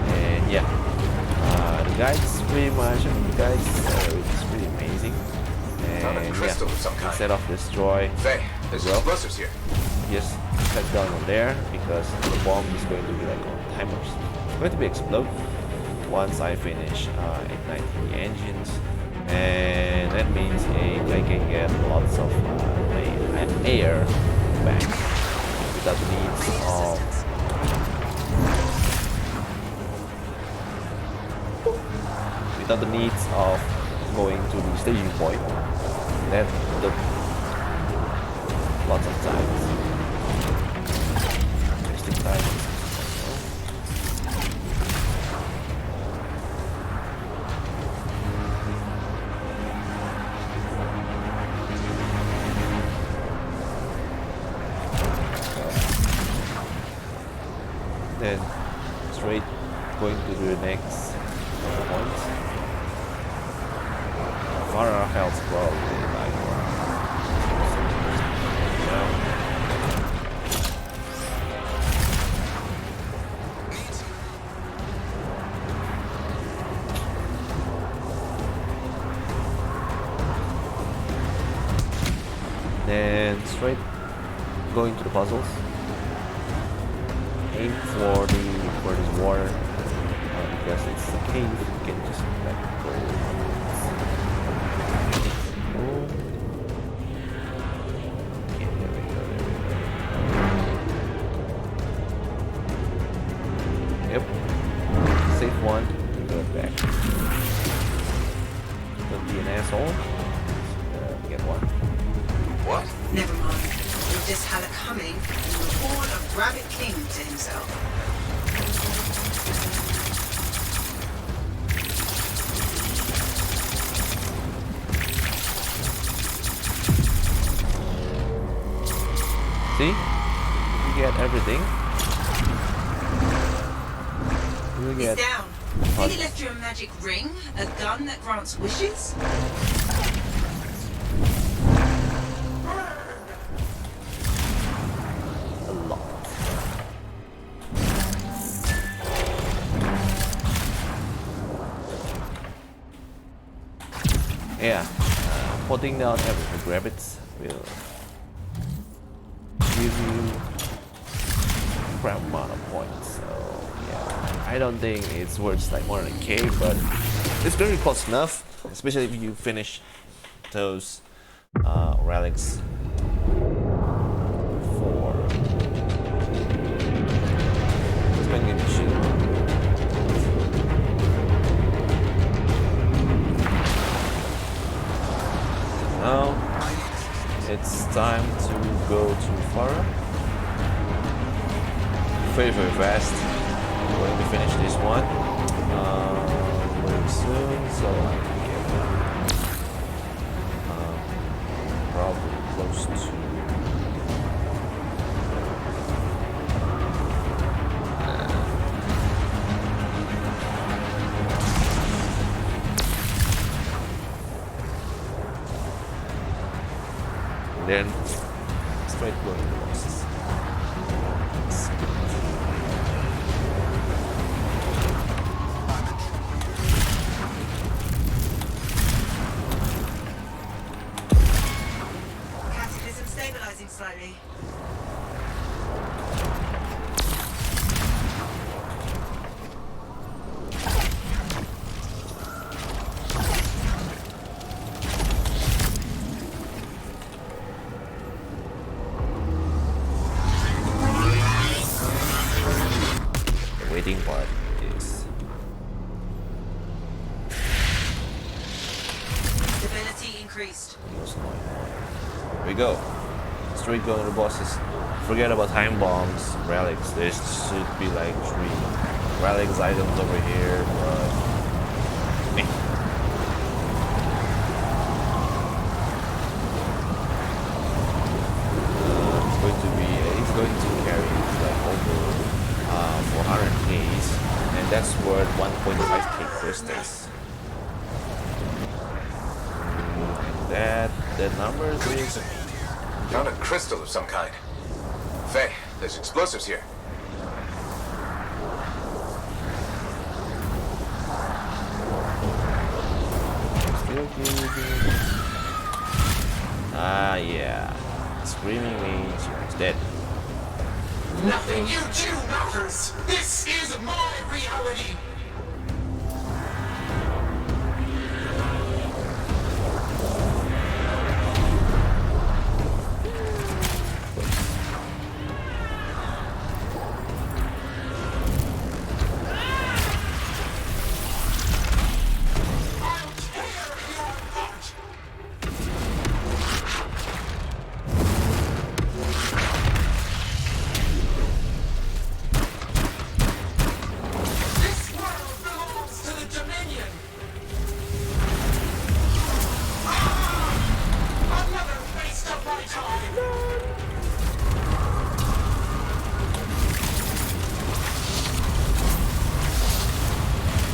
and yeah, the guide's pretty much, I mean, the guide's it's pretty amazing, Found a and crystal yeah, of some kind. instead of destroy, Faye, there's explosives here. just cut down on there because the bomb is going to be like on timers. It's going to be explode once I finish igniting the engines, and that means I can get lots of air back without the needs of going to the staging point. That took lots of time. Wasting time. Then straight going to the next point. Our health probably like then straight going to the puzzles. Aim for this water because it's a cave. You can just like go. Okay, there we go. Yep. Safe one. Go back. Don't be an asshole. Get one. What? Never mind. He just had it coming and was all a rabbit king to himself. See? You get everything. You He's get down. Think he left you a magic ring? A gun that grants wishes? a lot. Yeah, putting down every rabbits will give you a crap amount of points. So yeah, I don't think it's worth like more than K, but it's very close enough, especially if you finish those relics for spending the shit. Now it's time to go to Farah. Very fast. I'm going to finish this one very soon, so I can get probably close to. Then straight going to the bosses. Cataclysm stabilizing slightly. Waiting part is Stability increased. here we go. Straight going to the bosses. Forget about time bombs, relics. There should be like 3 relics items over here, but it's going to carry like over 400 Ks, and that's worth 1.5K crystals. Dead numbers. Good news of me. Found a crystal of some kind. Faye, there's explosives here. Ah, yeah. Screaming means you're dead. Nothing you do matters. This is my reality.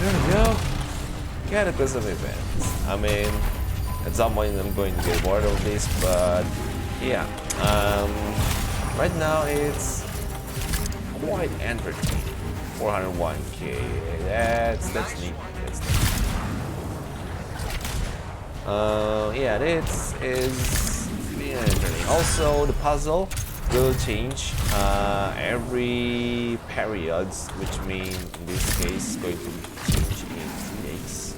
There we go. Cataclysm events. I mean, at some point I'm going to get bored of this, but yeah. Right now it's quite entertaining. 401k. That's neat. That's neat. Yeah, this is really entertaining. Also, the puzzle will change every periods, which means in this case it's going to change in 3 days.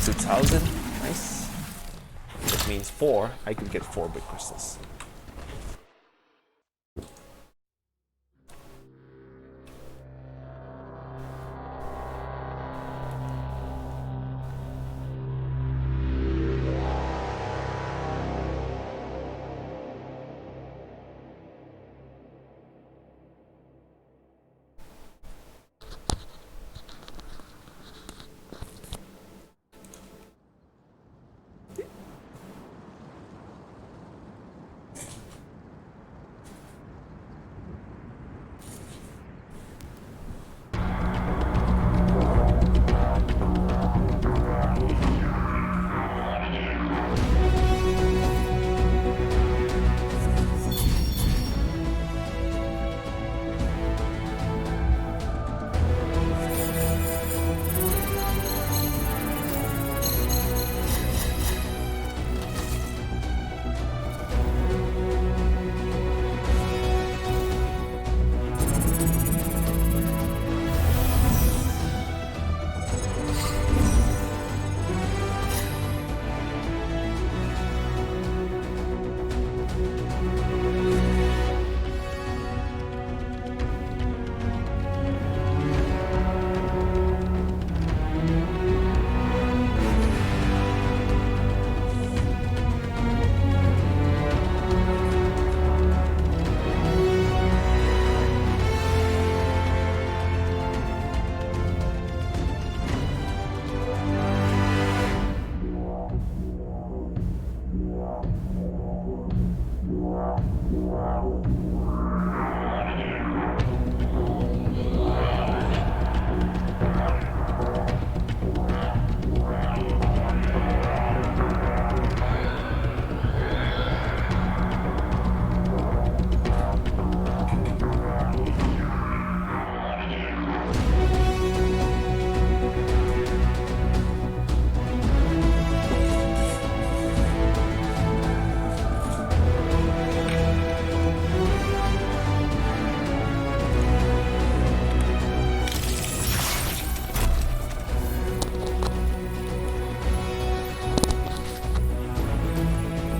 $2,000, nice. That means 4. I could get 4 big crystals.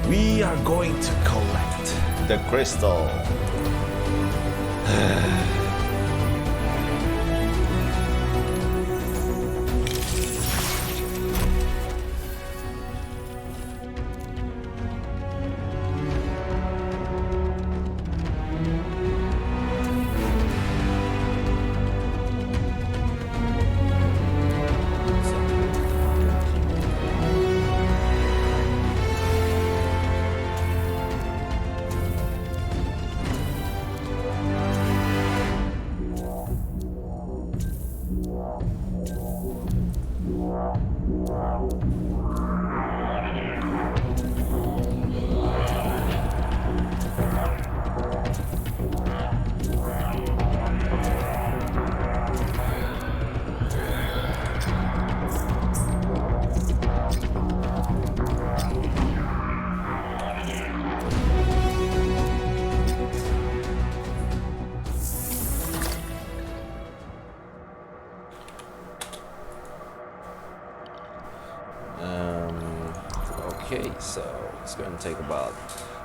We are going to collect the crystal. just going to talk about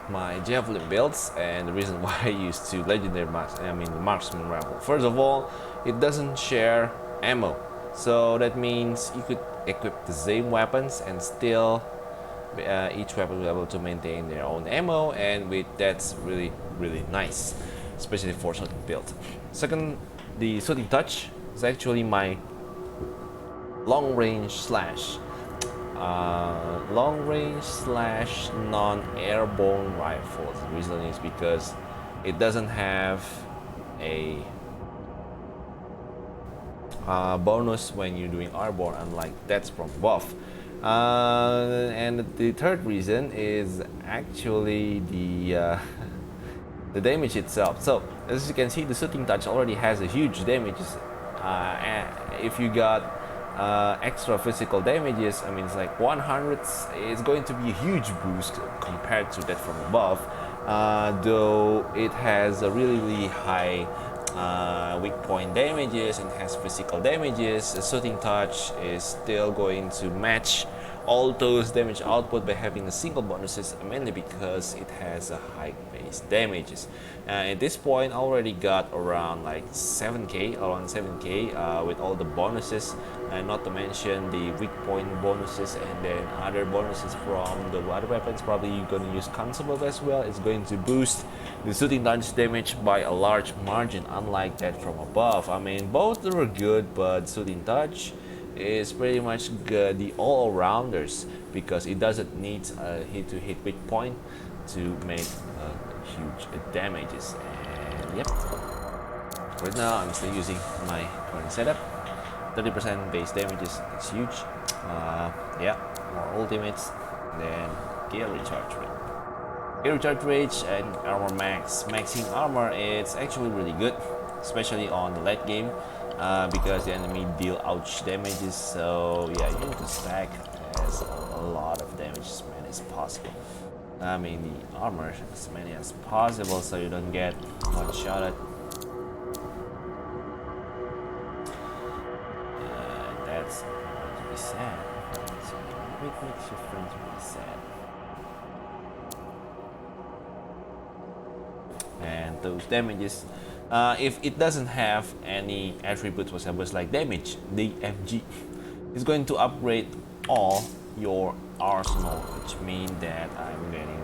my javelin builds and the reason why I used two legendary marksman rifle. First of all, it doesn't share ammo, so that means you could equip the same weapons and still each weapon will be able to maintain their own ammo, and that's really nice, especially for shooting build. Second, the shooting touch is actually my long range slash non-airborne rifles. The reason is because it doesn't have a bonus when you're doing airborne, unlike that's from above. And the third reason is actually the the damage itself. So as you can see, the shooting touch already has a huge damages. And if you got extra physical damages, I mean, it's like 100. It's going to be a huge boost compared to that from above. Though it has a really high weak point damages and has physical damages, the shooting touch is still going to match all those damage output by having a single bonuses, mainly because it has a high base damages. At this point, I already got around like 7k, with all the bonuses, and not to mention the weak point bonuses and then other bonuses from the other weapons. Probably you're going to use consumable as well. It's going to boost the shooting touch damage by a large margin, unlike that from above. I mean, both were good, but shooting touch is pretty much good, the all-rounders, because it doesn't need a hit-to-hit weak point to make huge damages. And yep, right now I'm still using my current setup. 30% base damages, it's huge. Yeah, more ultimates, then gear recharge rate. Gear recharge rate and armor maxing armor, it's actually really good, especially on the late game. Because the enemy deal ouch damages, so yeah, you need to stack as a lot of damage as many as possible. I mean, the armor as many as possible, so you don't get one-shotted. That's going to be sad. So it makes your friends really sad. And those damages, if it doesn't have any attributes was like damage, the FG is going to upgrade all your arsenal, which means that I'm getting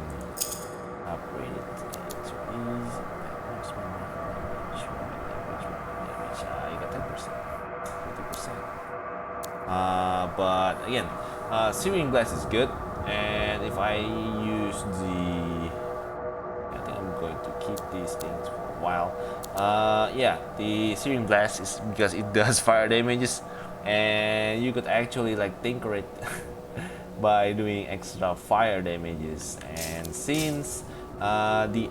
upgraded to ease. You got 10%, 50%. But again, Searing Blast is good, and if I use I think I'm going to keep these things for a while. Yeah, the Searing Blast is because it does fire damages, and you could actually like tinker it by doing extra fire damages. And since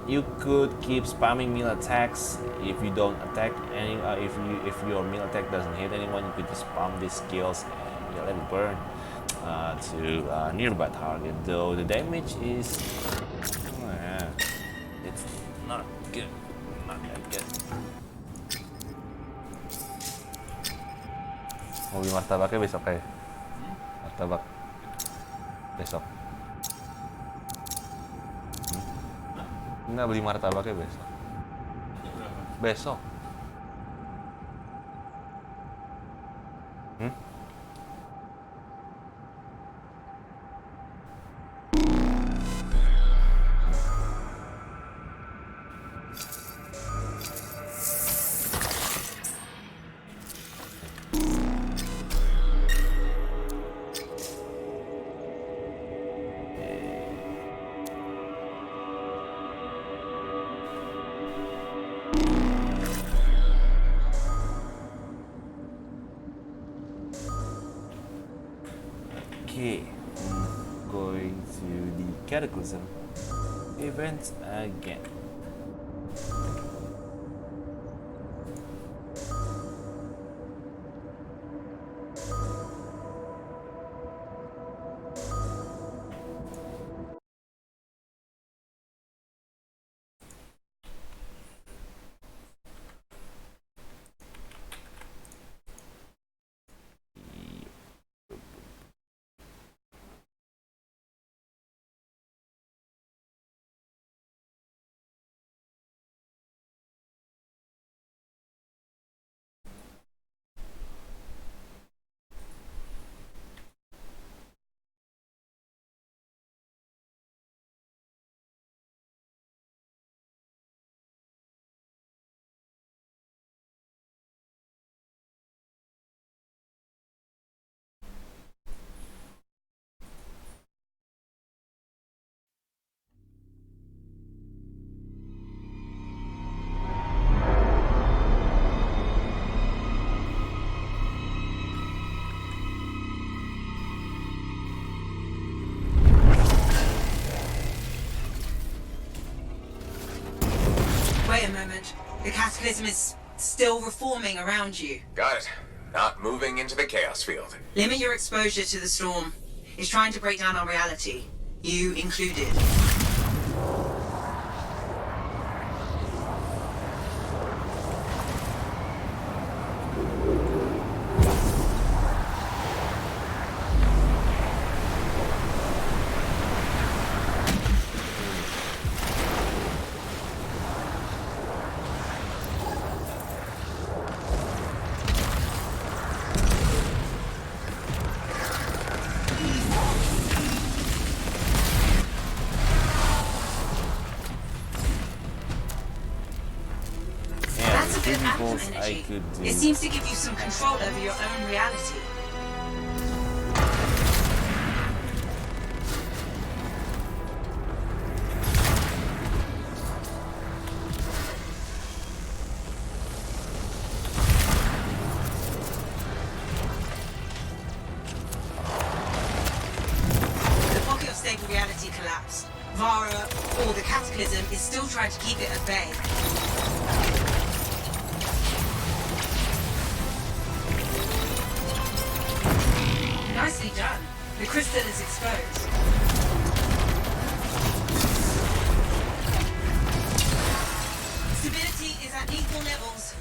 you could keep spamming melee attacks if you don't attack any, if your melee attack doesn't hit anyone, you could just spam these skills and you let it burn to nearby target. Though the damage is it's not good, not that good. Mau beli martabaknya besok ya? Martabak besok. Nggak beli martabaknya besok. Besok. Okay, going to the Cataclysm event again. The Cataclysm is still reforming around you. Got it. Not moving into the chaos field. Limit your exposure to the storm. It's trying to break down our reality. You included. I could do. It seems to give you some control over your own reality. The pocket of stable reality collapsed. Vara, or the Cataclysm, is still trying to keep it at bay. Nicely done. The crystal is exposed. Stability is at equal levels.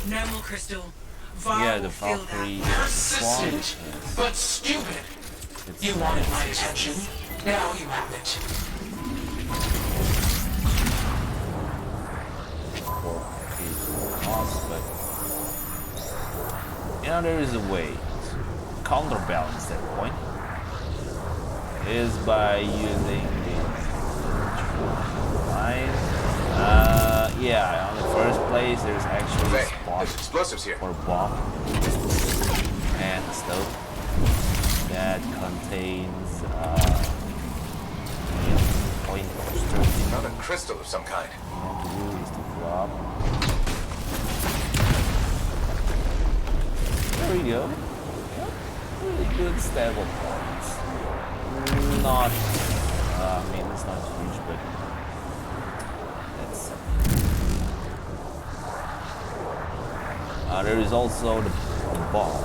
No more crystal. Vara Yeah, the will feel Valkyrie that. Persistent, but stupid. You wanted my attention. Now you have it. But you know, there is a way to counterbalance that point. It is by using the line. Yeah, on the first place there's actually a spot There's explosives here. for a bomb and a stove that contains point booster. Another crystal of some kind. What to do is to drop. There we go. Really good stable points. Not, I mean, it's not huge, but that's. There is also the bomb.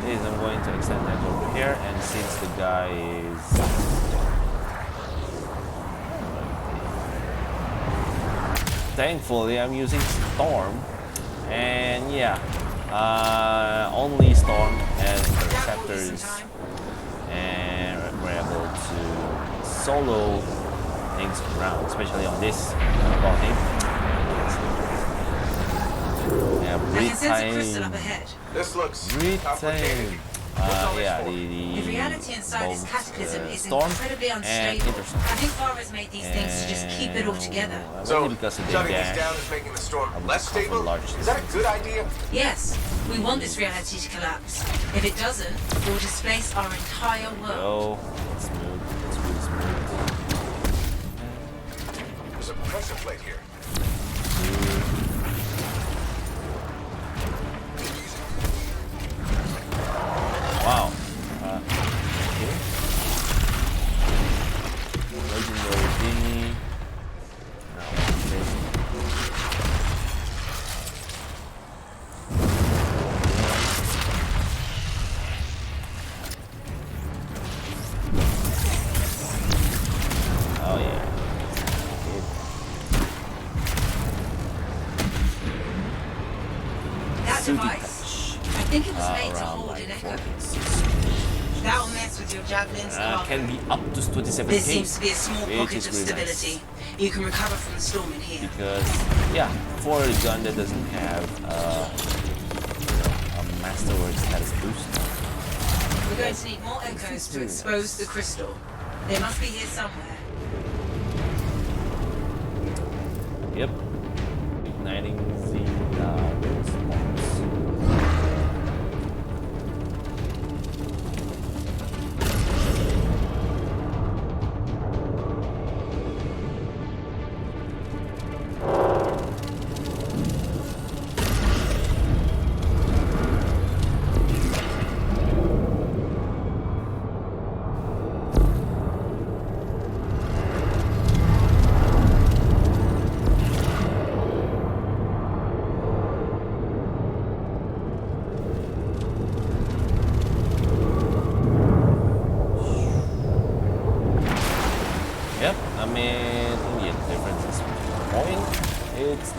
I'm going to extend that over here, and since the guy is thankfully I'm using Storm, and yeah, only Storm and Interceptors, and we're able to solo things around, especially on this body. Yeah, I can sense a crystal up ahead. This looks Retain. complicated. Yeah, The reality inside this both, Cataclysm is Storm incredibly and unstable. Intercept. I think Vara's made these things to just keep it all together. So, Only because of the shutting dash. this down is making the storm I would less cover stable? large Is that a good idea? Yes, we want this reality to collapse. If it doesn't, it will displace our entire world. Go. It's smooth. It's really smooth. There's a pressure plate here. Wow. Okay. Legendary thingy. Now, oh yeah. That Sooty device, I think it was made to around hold like an echo. 46. That'll mess with your javelins. Can be up to 27 There seems to be a small which pocket is of really stability. nice. You can recover from the storm in here. Because yeah, for a gun that doesn't have a masterwork status boost. We're going to need more echoes to expose the crystal. They must be here somewhere. Yep. Igniting the response.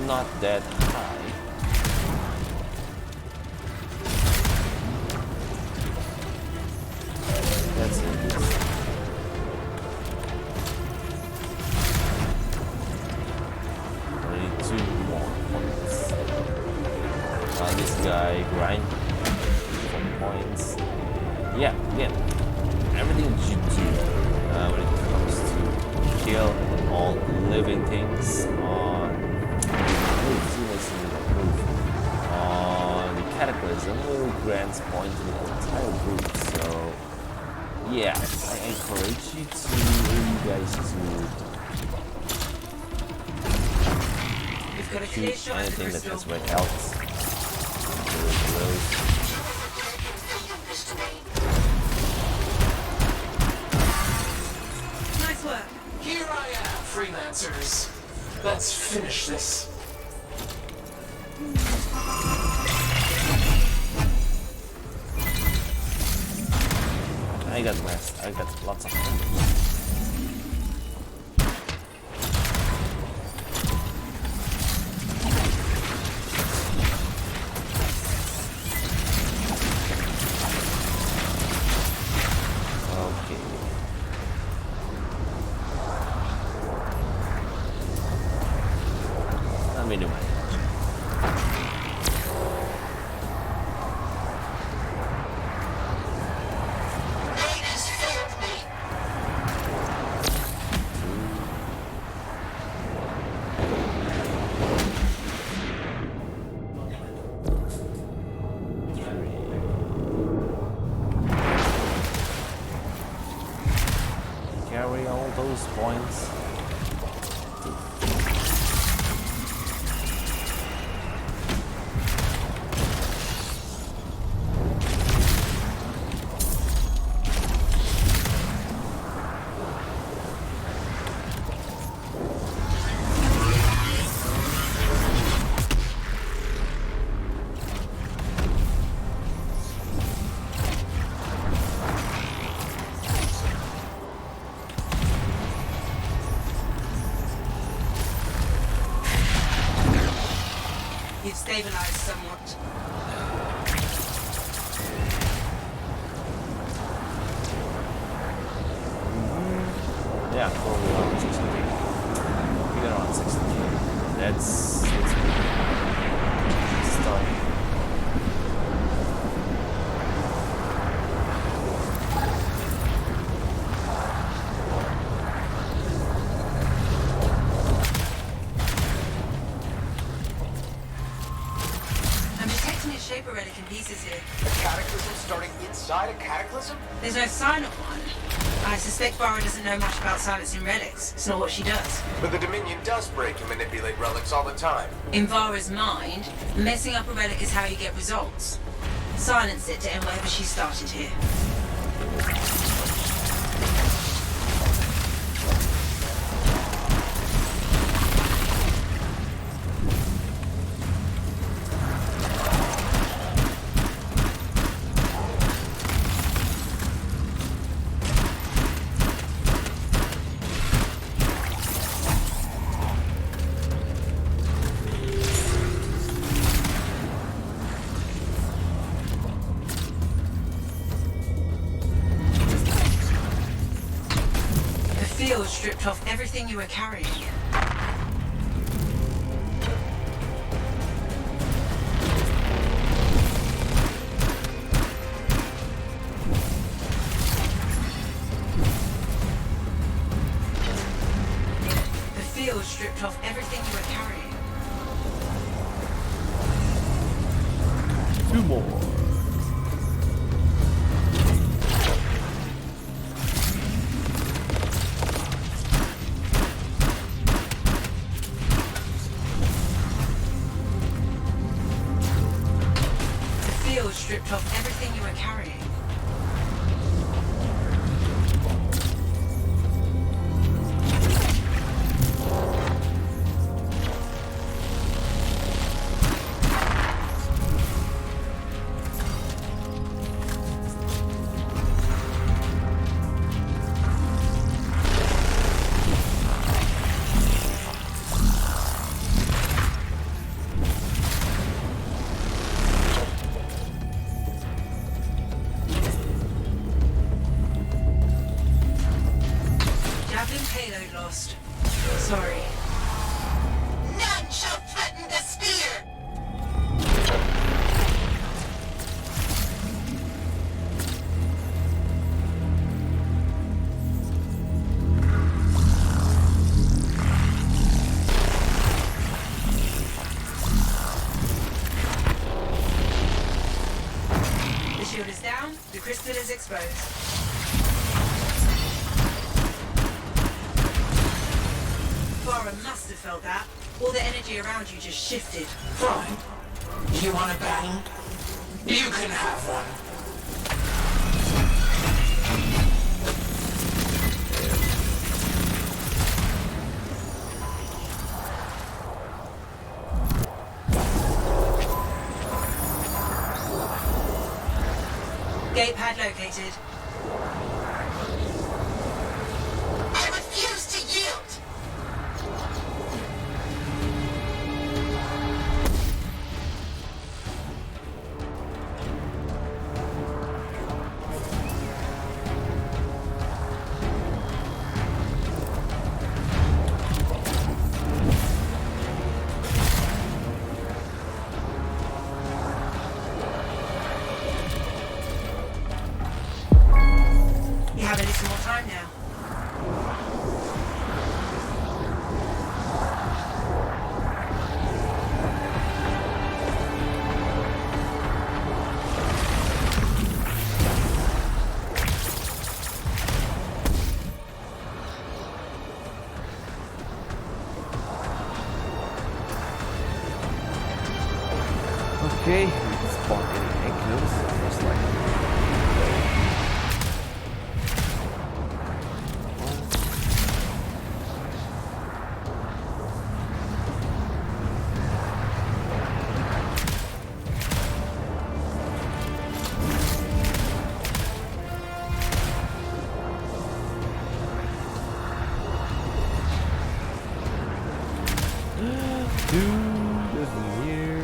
not that high. That's it. 32 more points. This guy grind for points. Yeah, again, everything that you do when it comes to kill all living things on the Cataclysm will grant points to the entire group. So yeah, I encourage you guys to shoot anything that has red health. Nice work. Here I am, freelancers. Let's finish this. I got lots of numbers. Let me do my carry all those points. You've stabilized somewhat. Yeah, probably around 60k. We got around 60k. That's good. Start. Shaper relic in pieces here. A cataclysm starting inside a cataclysm? There's no sign of one. I suspect Vara doesn't know much about silencing relics. It's not what she does. But the Dominion does break and manipulate relics all the time. In Vara's mind, messing up a relic is how you get results. Silence it to end whatever she started here. Stripped off everything you were carrying. The field stripped off everything you were carrying. 2 more. Stripped off everything you were carrying. shield is down, the crystal is exposed. Clara must have felt that. All the energy around you just shifted. Fine. You want a battle? You can have one. Gate pad located. I refuse to yield! You have a little more time now. Okay, we can spawn any echoes, most likely. Dude, isn't here.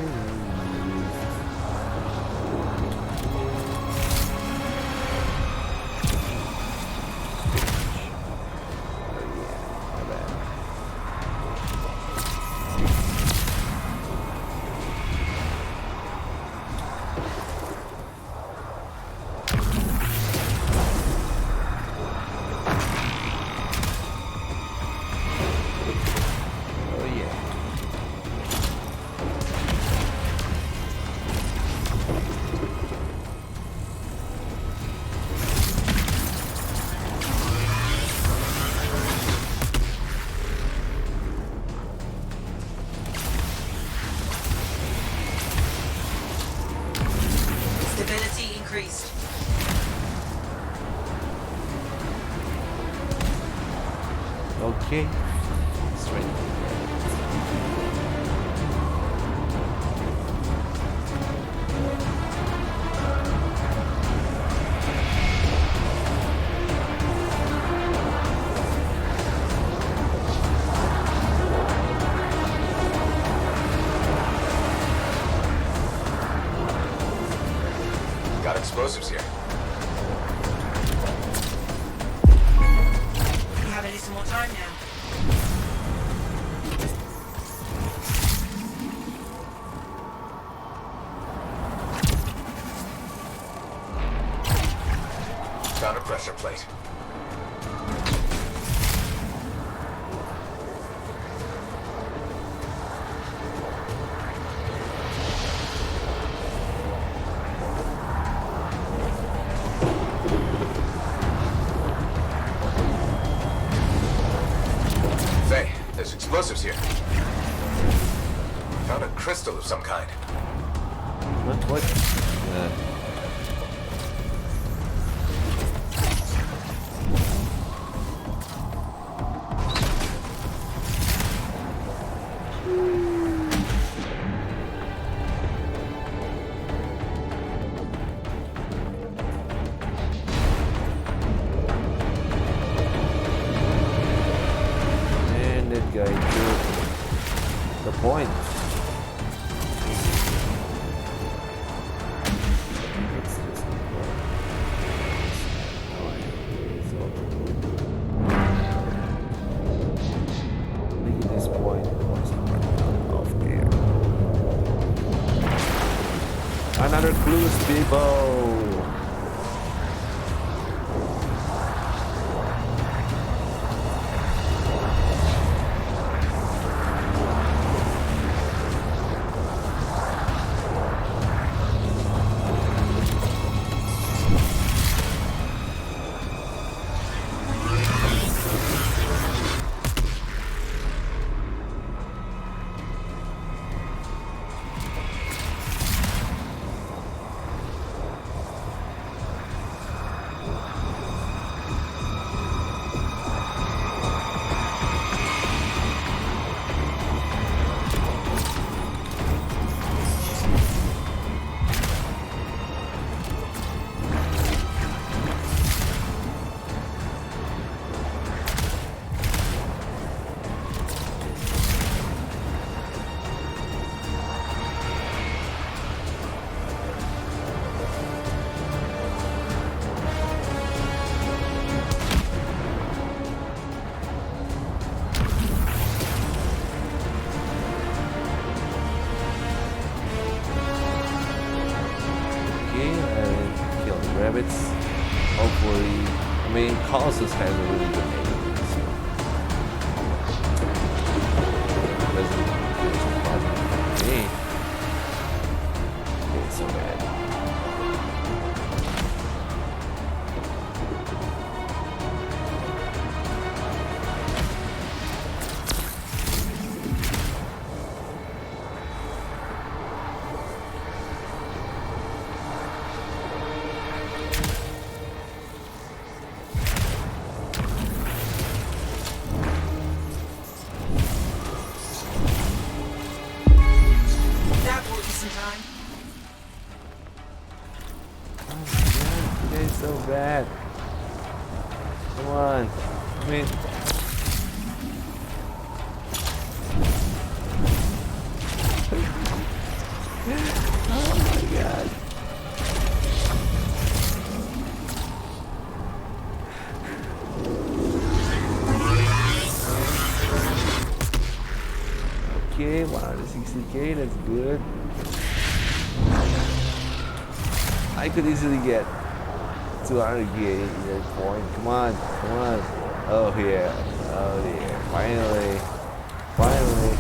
Oh yeah. Stability increased. Okay. Straight. Got explosives here. You have a little more time now. Found a pressure plate. Faye, there's explosives here. Found a crystal of some kind. What? And that guy took the point. Let's just making this point off air. Another clues, people. Okay, and kill the rabbits. Hopefully, I mean, Colossus has a really good aim. Doesn't do too much for me. It's so bad. So bad. Come on. I mean, oh my god. Okay, 160k, that's good. I could easily get 200k in that point. Come on, come on. Oh yeah, oh yeah. Finally, finally.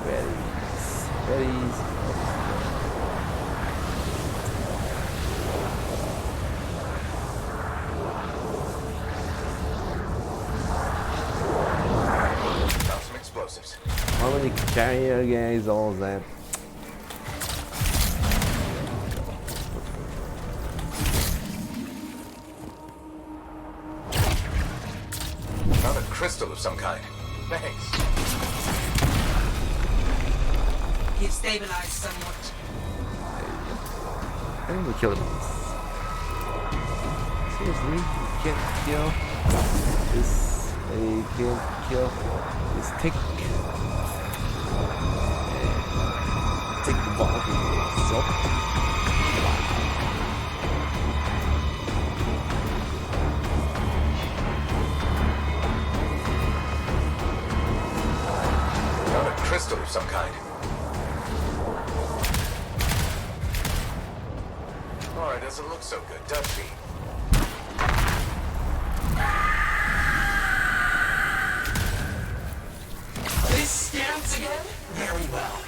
Yeah, very easy. How many carrier guys, all of that? Found a crystal of some kind. Thanks. You've stabilized somewhat. I think we killed him. Seriously, you can't kill this. You can't kill this tick. Take the ball from yourself. Found a crystal of some kind. Alright, doesn't look so good, does she? This stands again? Very well.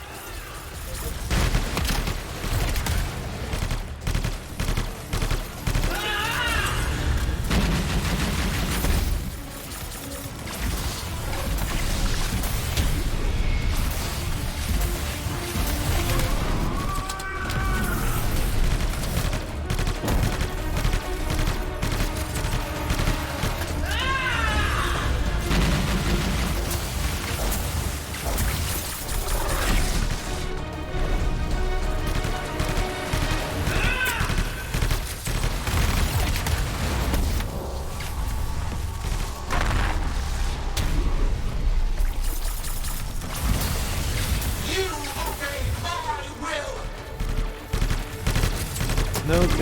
No games.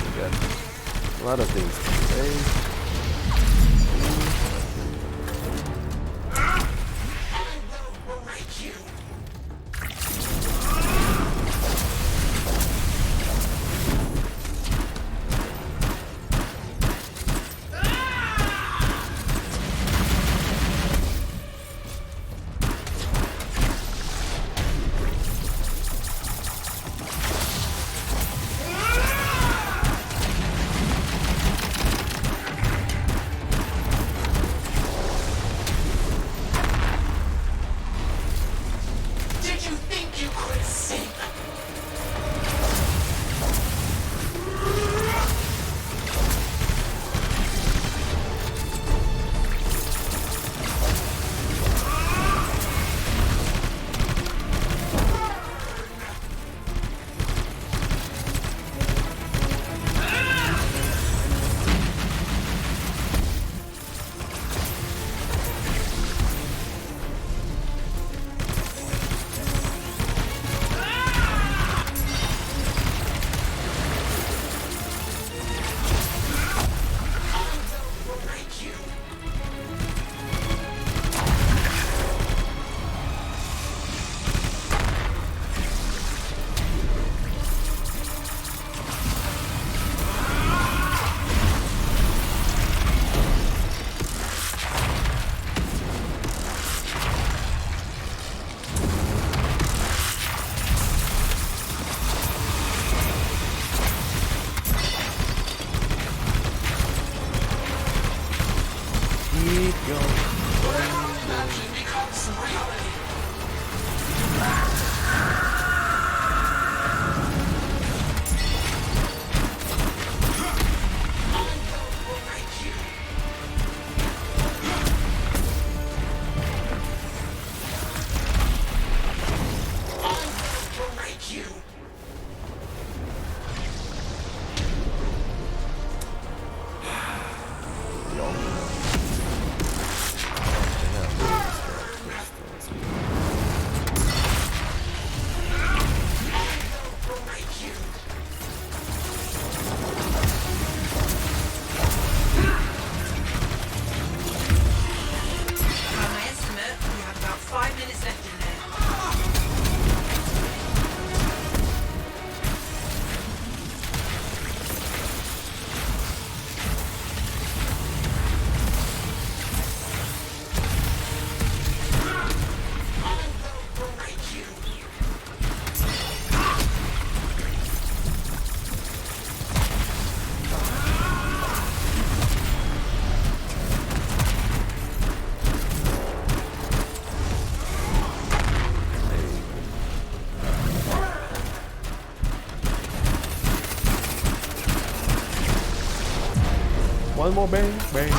We got a lot of things to say. One more bang, bang.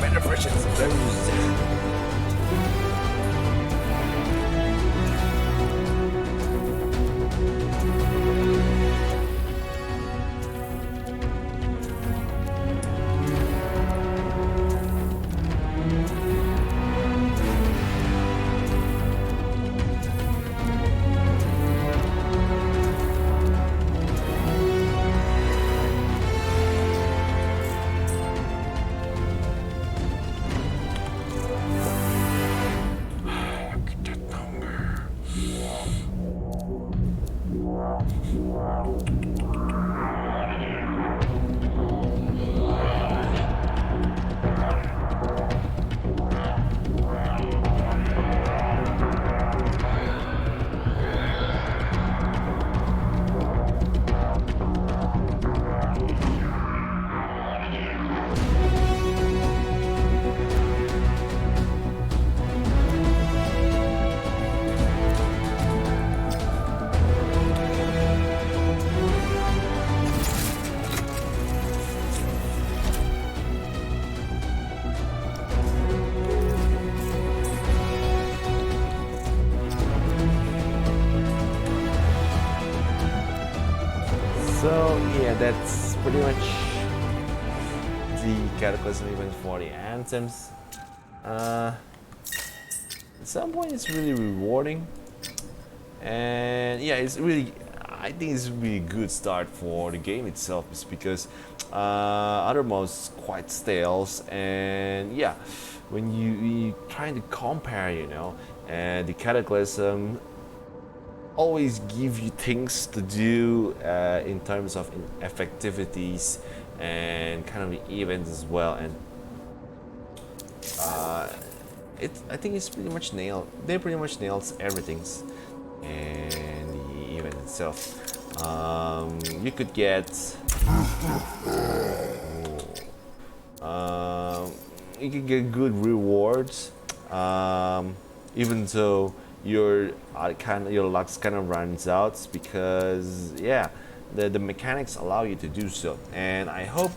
Better versions of those. So yeah, that's pretty much the Cataclysm event for the anthems. At some point it's really rewarding, and yeah, it's really, I think it's a really good start for the game itself, is because other modes quite stale, and yeah, when you trying to compare, and the Cataclysm always give you things to do in terms of effectivities and kind of the events as well, and I think it's pretty much nailed. They pretty much nails everything, and the event itself. You could get you can get good rewards, even though your luck kind of runs out, because the mechanics allow you to do so, and I hope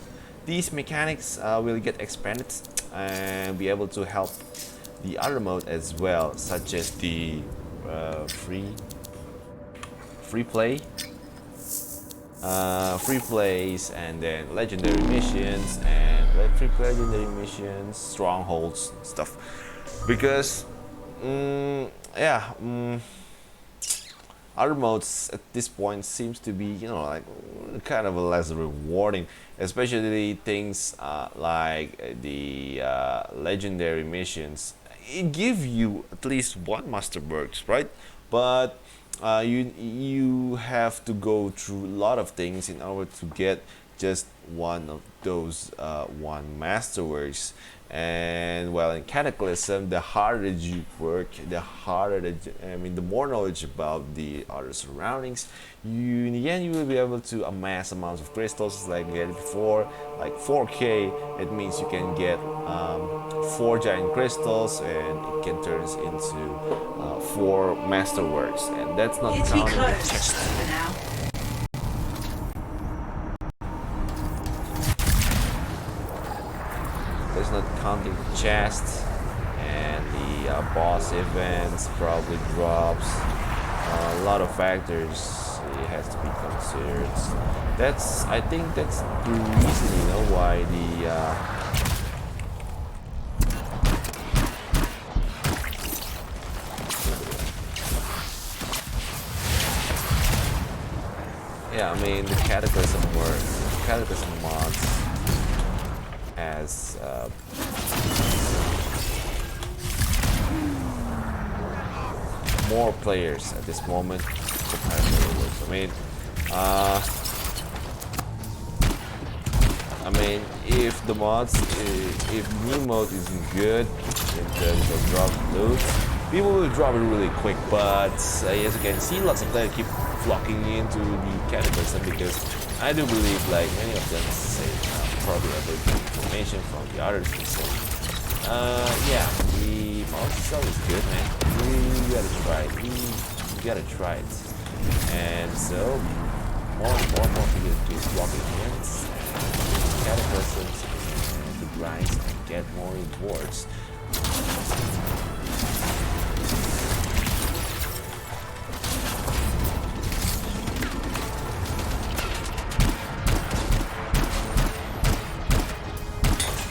these mechanics will get expanded and be able to help the other mode as well, such as the free plays, and then legendary missions, and legendary missions, strongholds, stuff. Because other modes at this point seems to be like kind of less rewarding, especially things like the legendary missions. It give you at least one masterworks, right? But you have to go through a lot of things in order to get just one of those one masterworks. And well, in Cataclysm, the harder you work, the more knowledge about the other surroundings, in the end you will be able to amass amounts of crystals like we had before, like 4K. It means you can get 4 giant crystals, and it can turn into 4 masterworks, and that's not counting the chest. That's not counting the chest, and the boss events probably drops. A lot of factors it has to be considered. I think that's the reason, why the the Cataclysm mods as more players at this moment. If the mods, if new mode isn't good in terms of drop loot, people will drop it really quick. But as you can see, lots of players keep flocking into the Cataclysm, because I do believe, like many of them say, probably other information from the others. So, the mod itself is good, man. You gotta try it. You gotta try it. And so, more people keep flocking in, and Cataclysms, and the grinds, and get more rewards.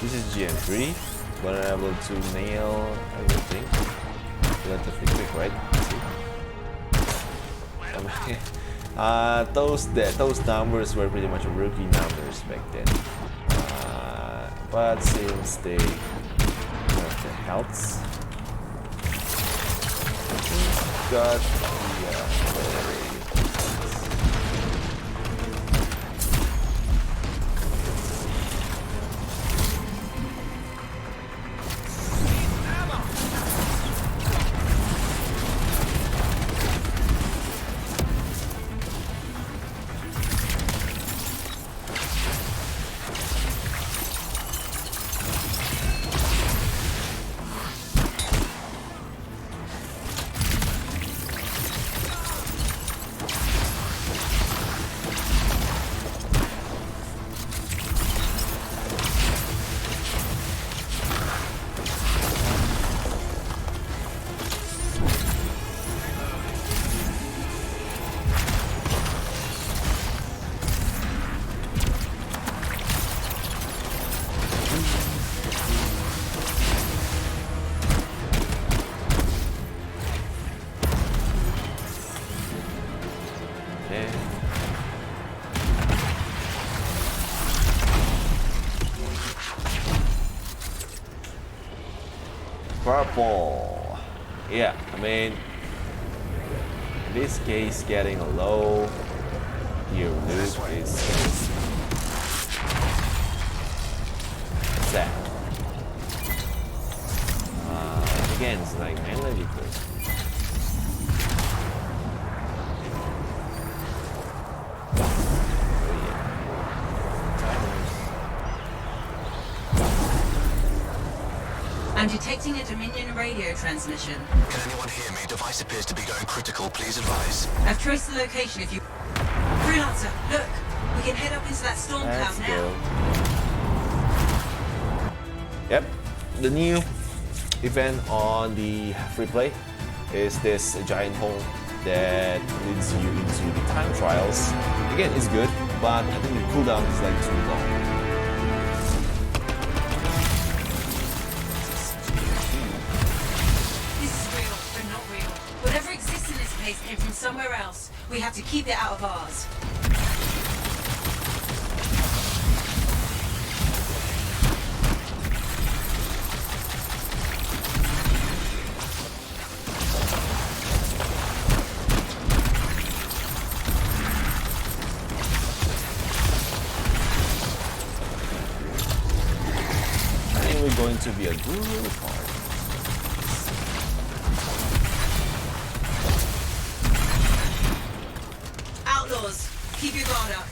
This is GM3, but I'm able to nail everything relatively quick, right? See? Those numbers were pretty much rookie numbers back then. But since they have the healths, got the fall. Yeah, I mean, in this case, getting a low gear loop is sad. Again, it's like mainly because I'm detecting a Dominion radio transmission. Can anyone hear me? Device appears to be going critical. Please advise. I've traced the location if you... Freelancer, look! We can head up into that storm cloud now. Yep, the new event on the free play is this giant hole that leads you into the time trials. Again, it's good, but I think the cooldown is like too long. Came from somewhere else. We have to keep it out of ours. I think we're going to be a good part. Outlaws, keep your guard up.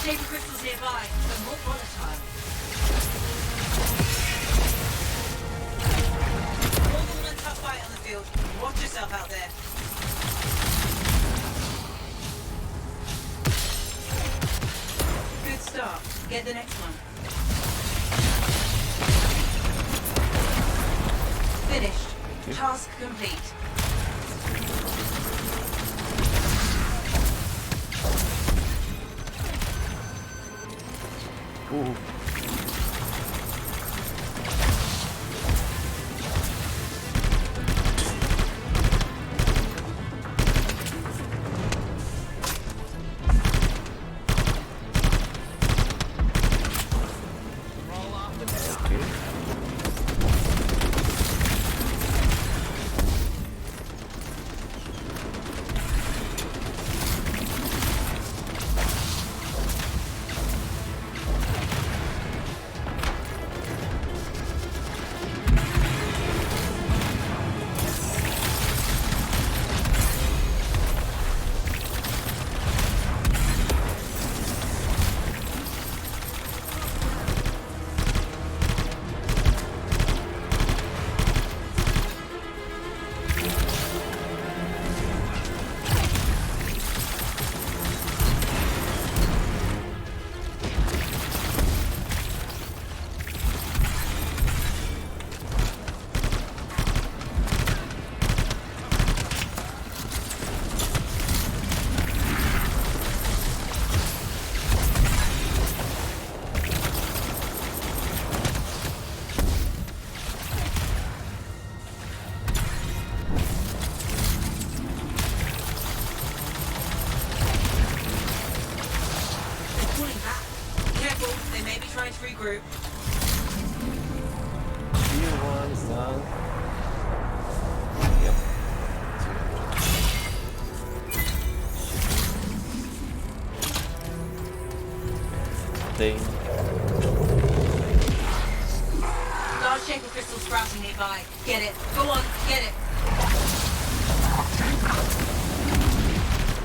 Shaper crystals nearby, but more volatile. More than a tough fight on the field. Watch yourself out there. Good start. Get the next one. Finished. Task complete. Ooh. Trying to regroup. One's done. Yep. Thing. Large shaper crystal sprouting nearby. nearby. Get it. Go on, get it.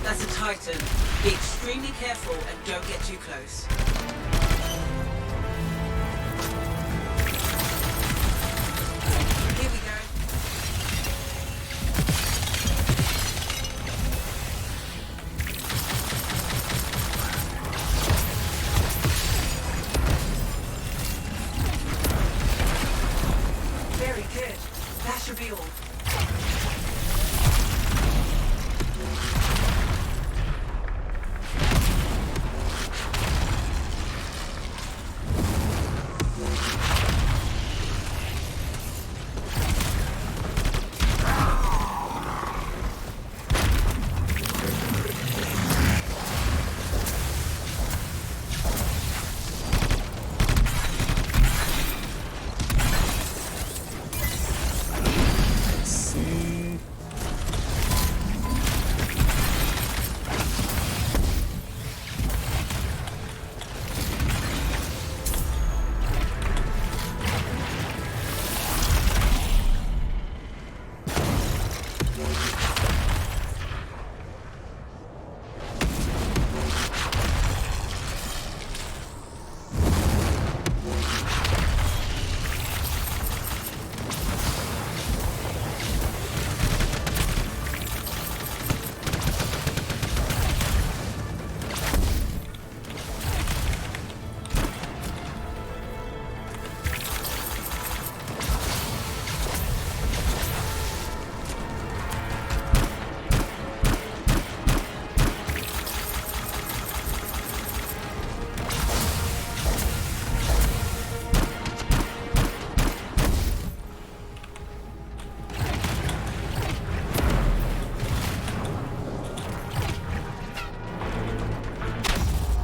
That's a Titan. Be extremely careful and don't get too close. Here we go. Very good. That should be all.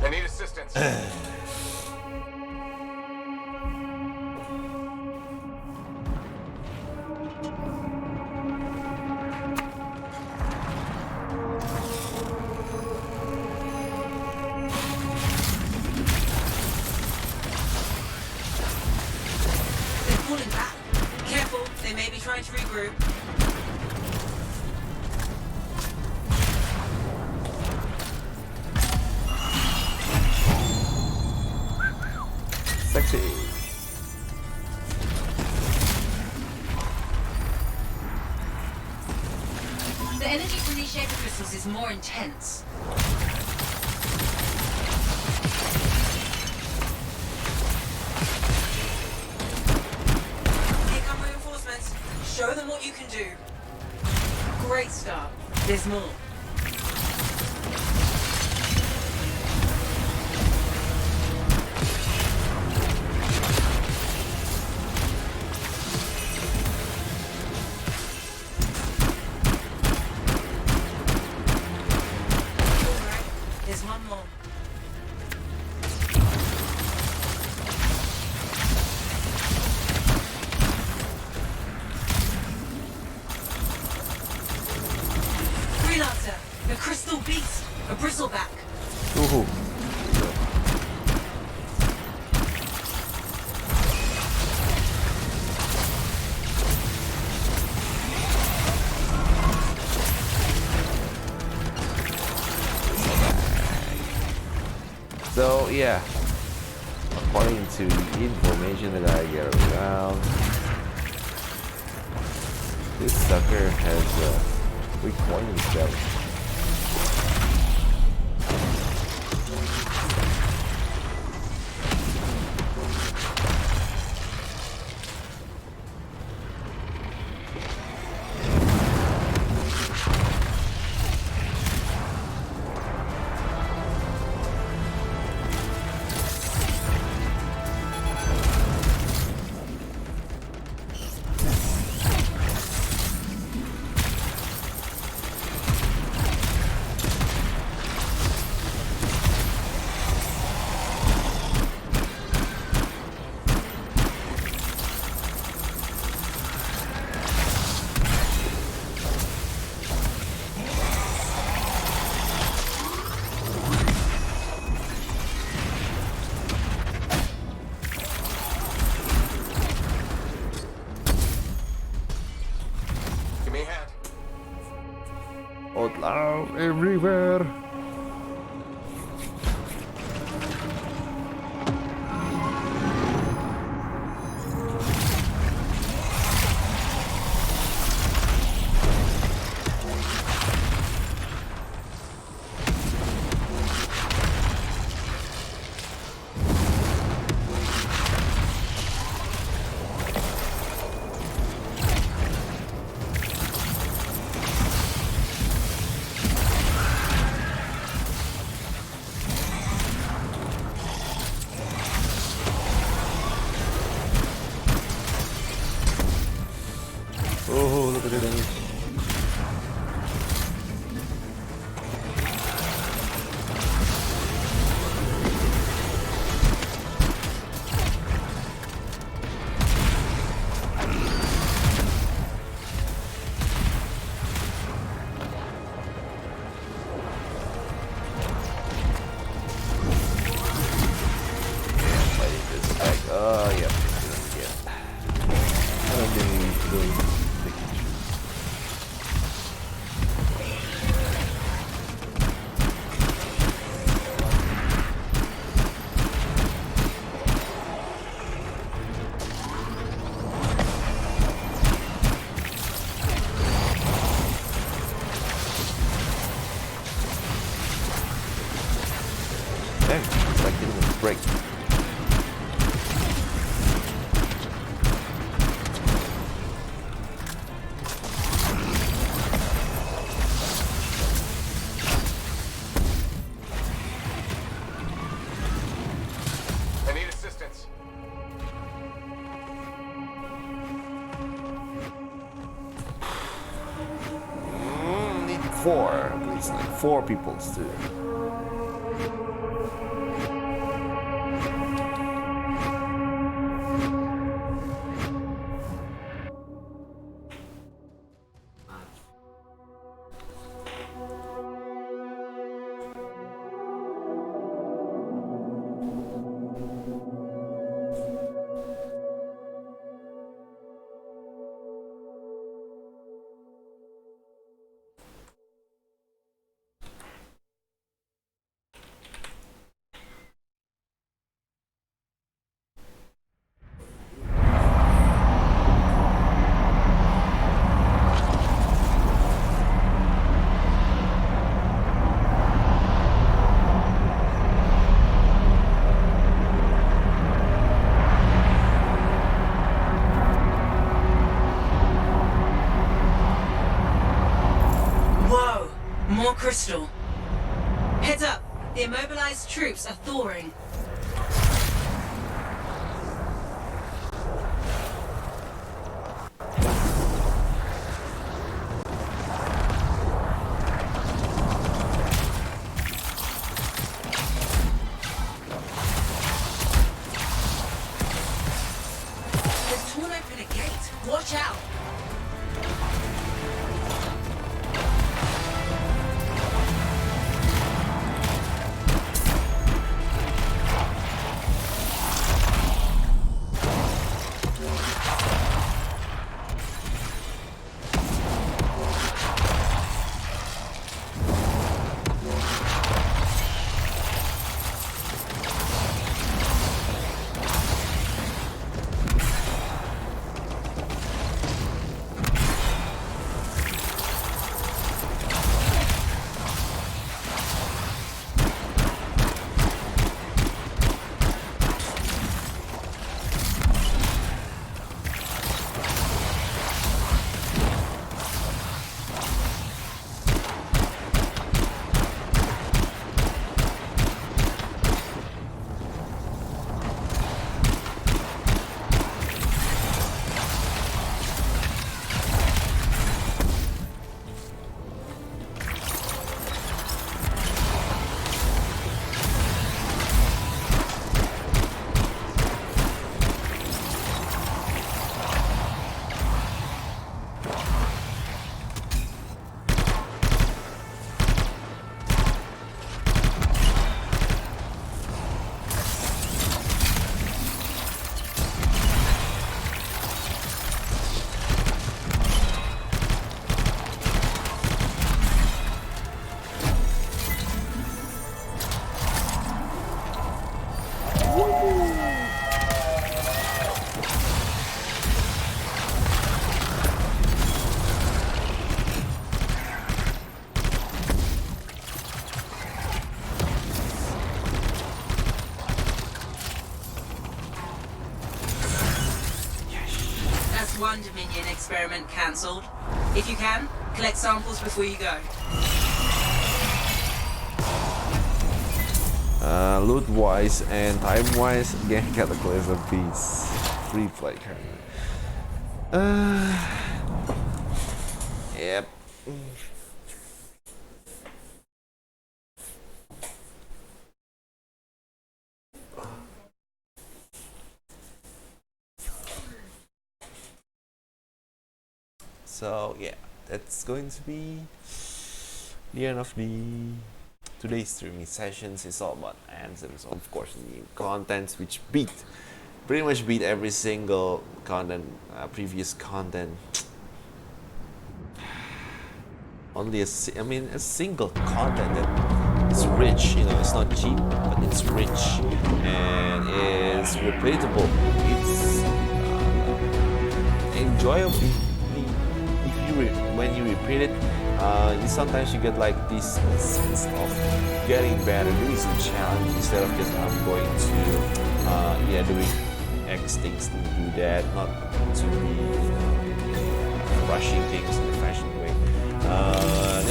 I need assistance. They're pulling back. Careful, they may be trying to regroup. Sexy. The energy from these shaper crystals is more intense. Here come reinforcements. Show them what you can do. Great start. There's more. Alright, there's one more. Freelancer, a crystal beast, a bristleback. Woohoo. So yeah, according to the information that I get around, this sucker has a weak point in his belly. Give me a hand. Outlaw everywhere. Oh, look at it. Oh, yeah. I don't think doing big issues. Dang, it's like giving a break. I need assistance. Need 4, at least like 4 people to do it. Whoa! More crystal. Heads up! The immobilized troops are thawing. They've torn open a gate. Watch out! Dominion experiment cancelled. If you can, collect samples before you go. Loot wise and time wise, again, Cataclysm beats free play currently. Yep. So yeah, that's going to be the end of today's streaming sessions. It's all about Anthems, of course, new contents which pretty much beat every single content, previous content. Only a single content that is rich. You know, it's not cheap, but it's rich and it's repeatable. It's enjoyable. When you repeat it, sometimes you get like this sense of getting better, doing some challenge instead of just I'm going to doing X things to do that, not to be rushing things in a fashion way.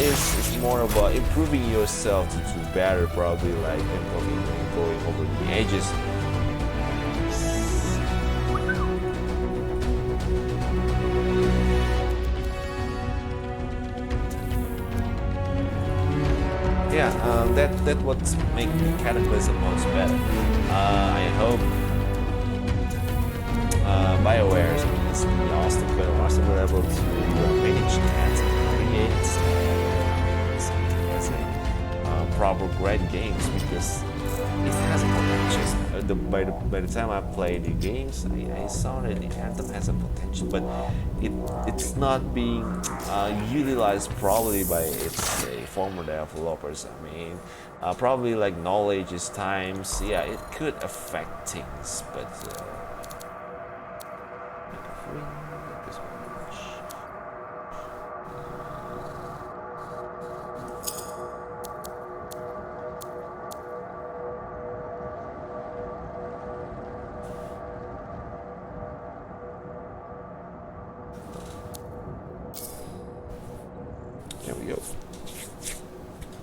It's more about improving yourself to do better, probably like going over the edges. That's what's making Cataclysm most better. I hope BioWare is also be able to manage that, create proper great games, because it has a potential. By the time I played the games, I saw that the Anthem has a potential, but it's not being utilized probably by its former developers. Probably like knowledge is times, yeah, it could affect things, but there we go.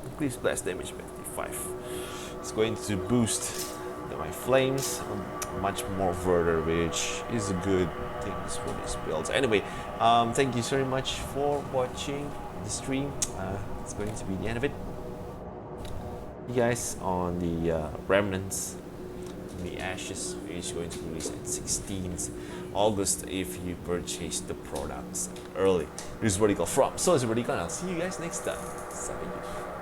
Increase blast damage by 55. It's going to boost my flames much more further, which is a good thing for these builds. Anyway, thank you very much for watching the stream. It's going to be the end of it. You guys on the Remnants, the Ashes is going to release at 16th August if you purchase the products early. This is Vertical from. So it's Vertical, and I'll see you guys next time. Salut.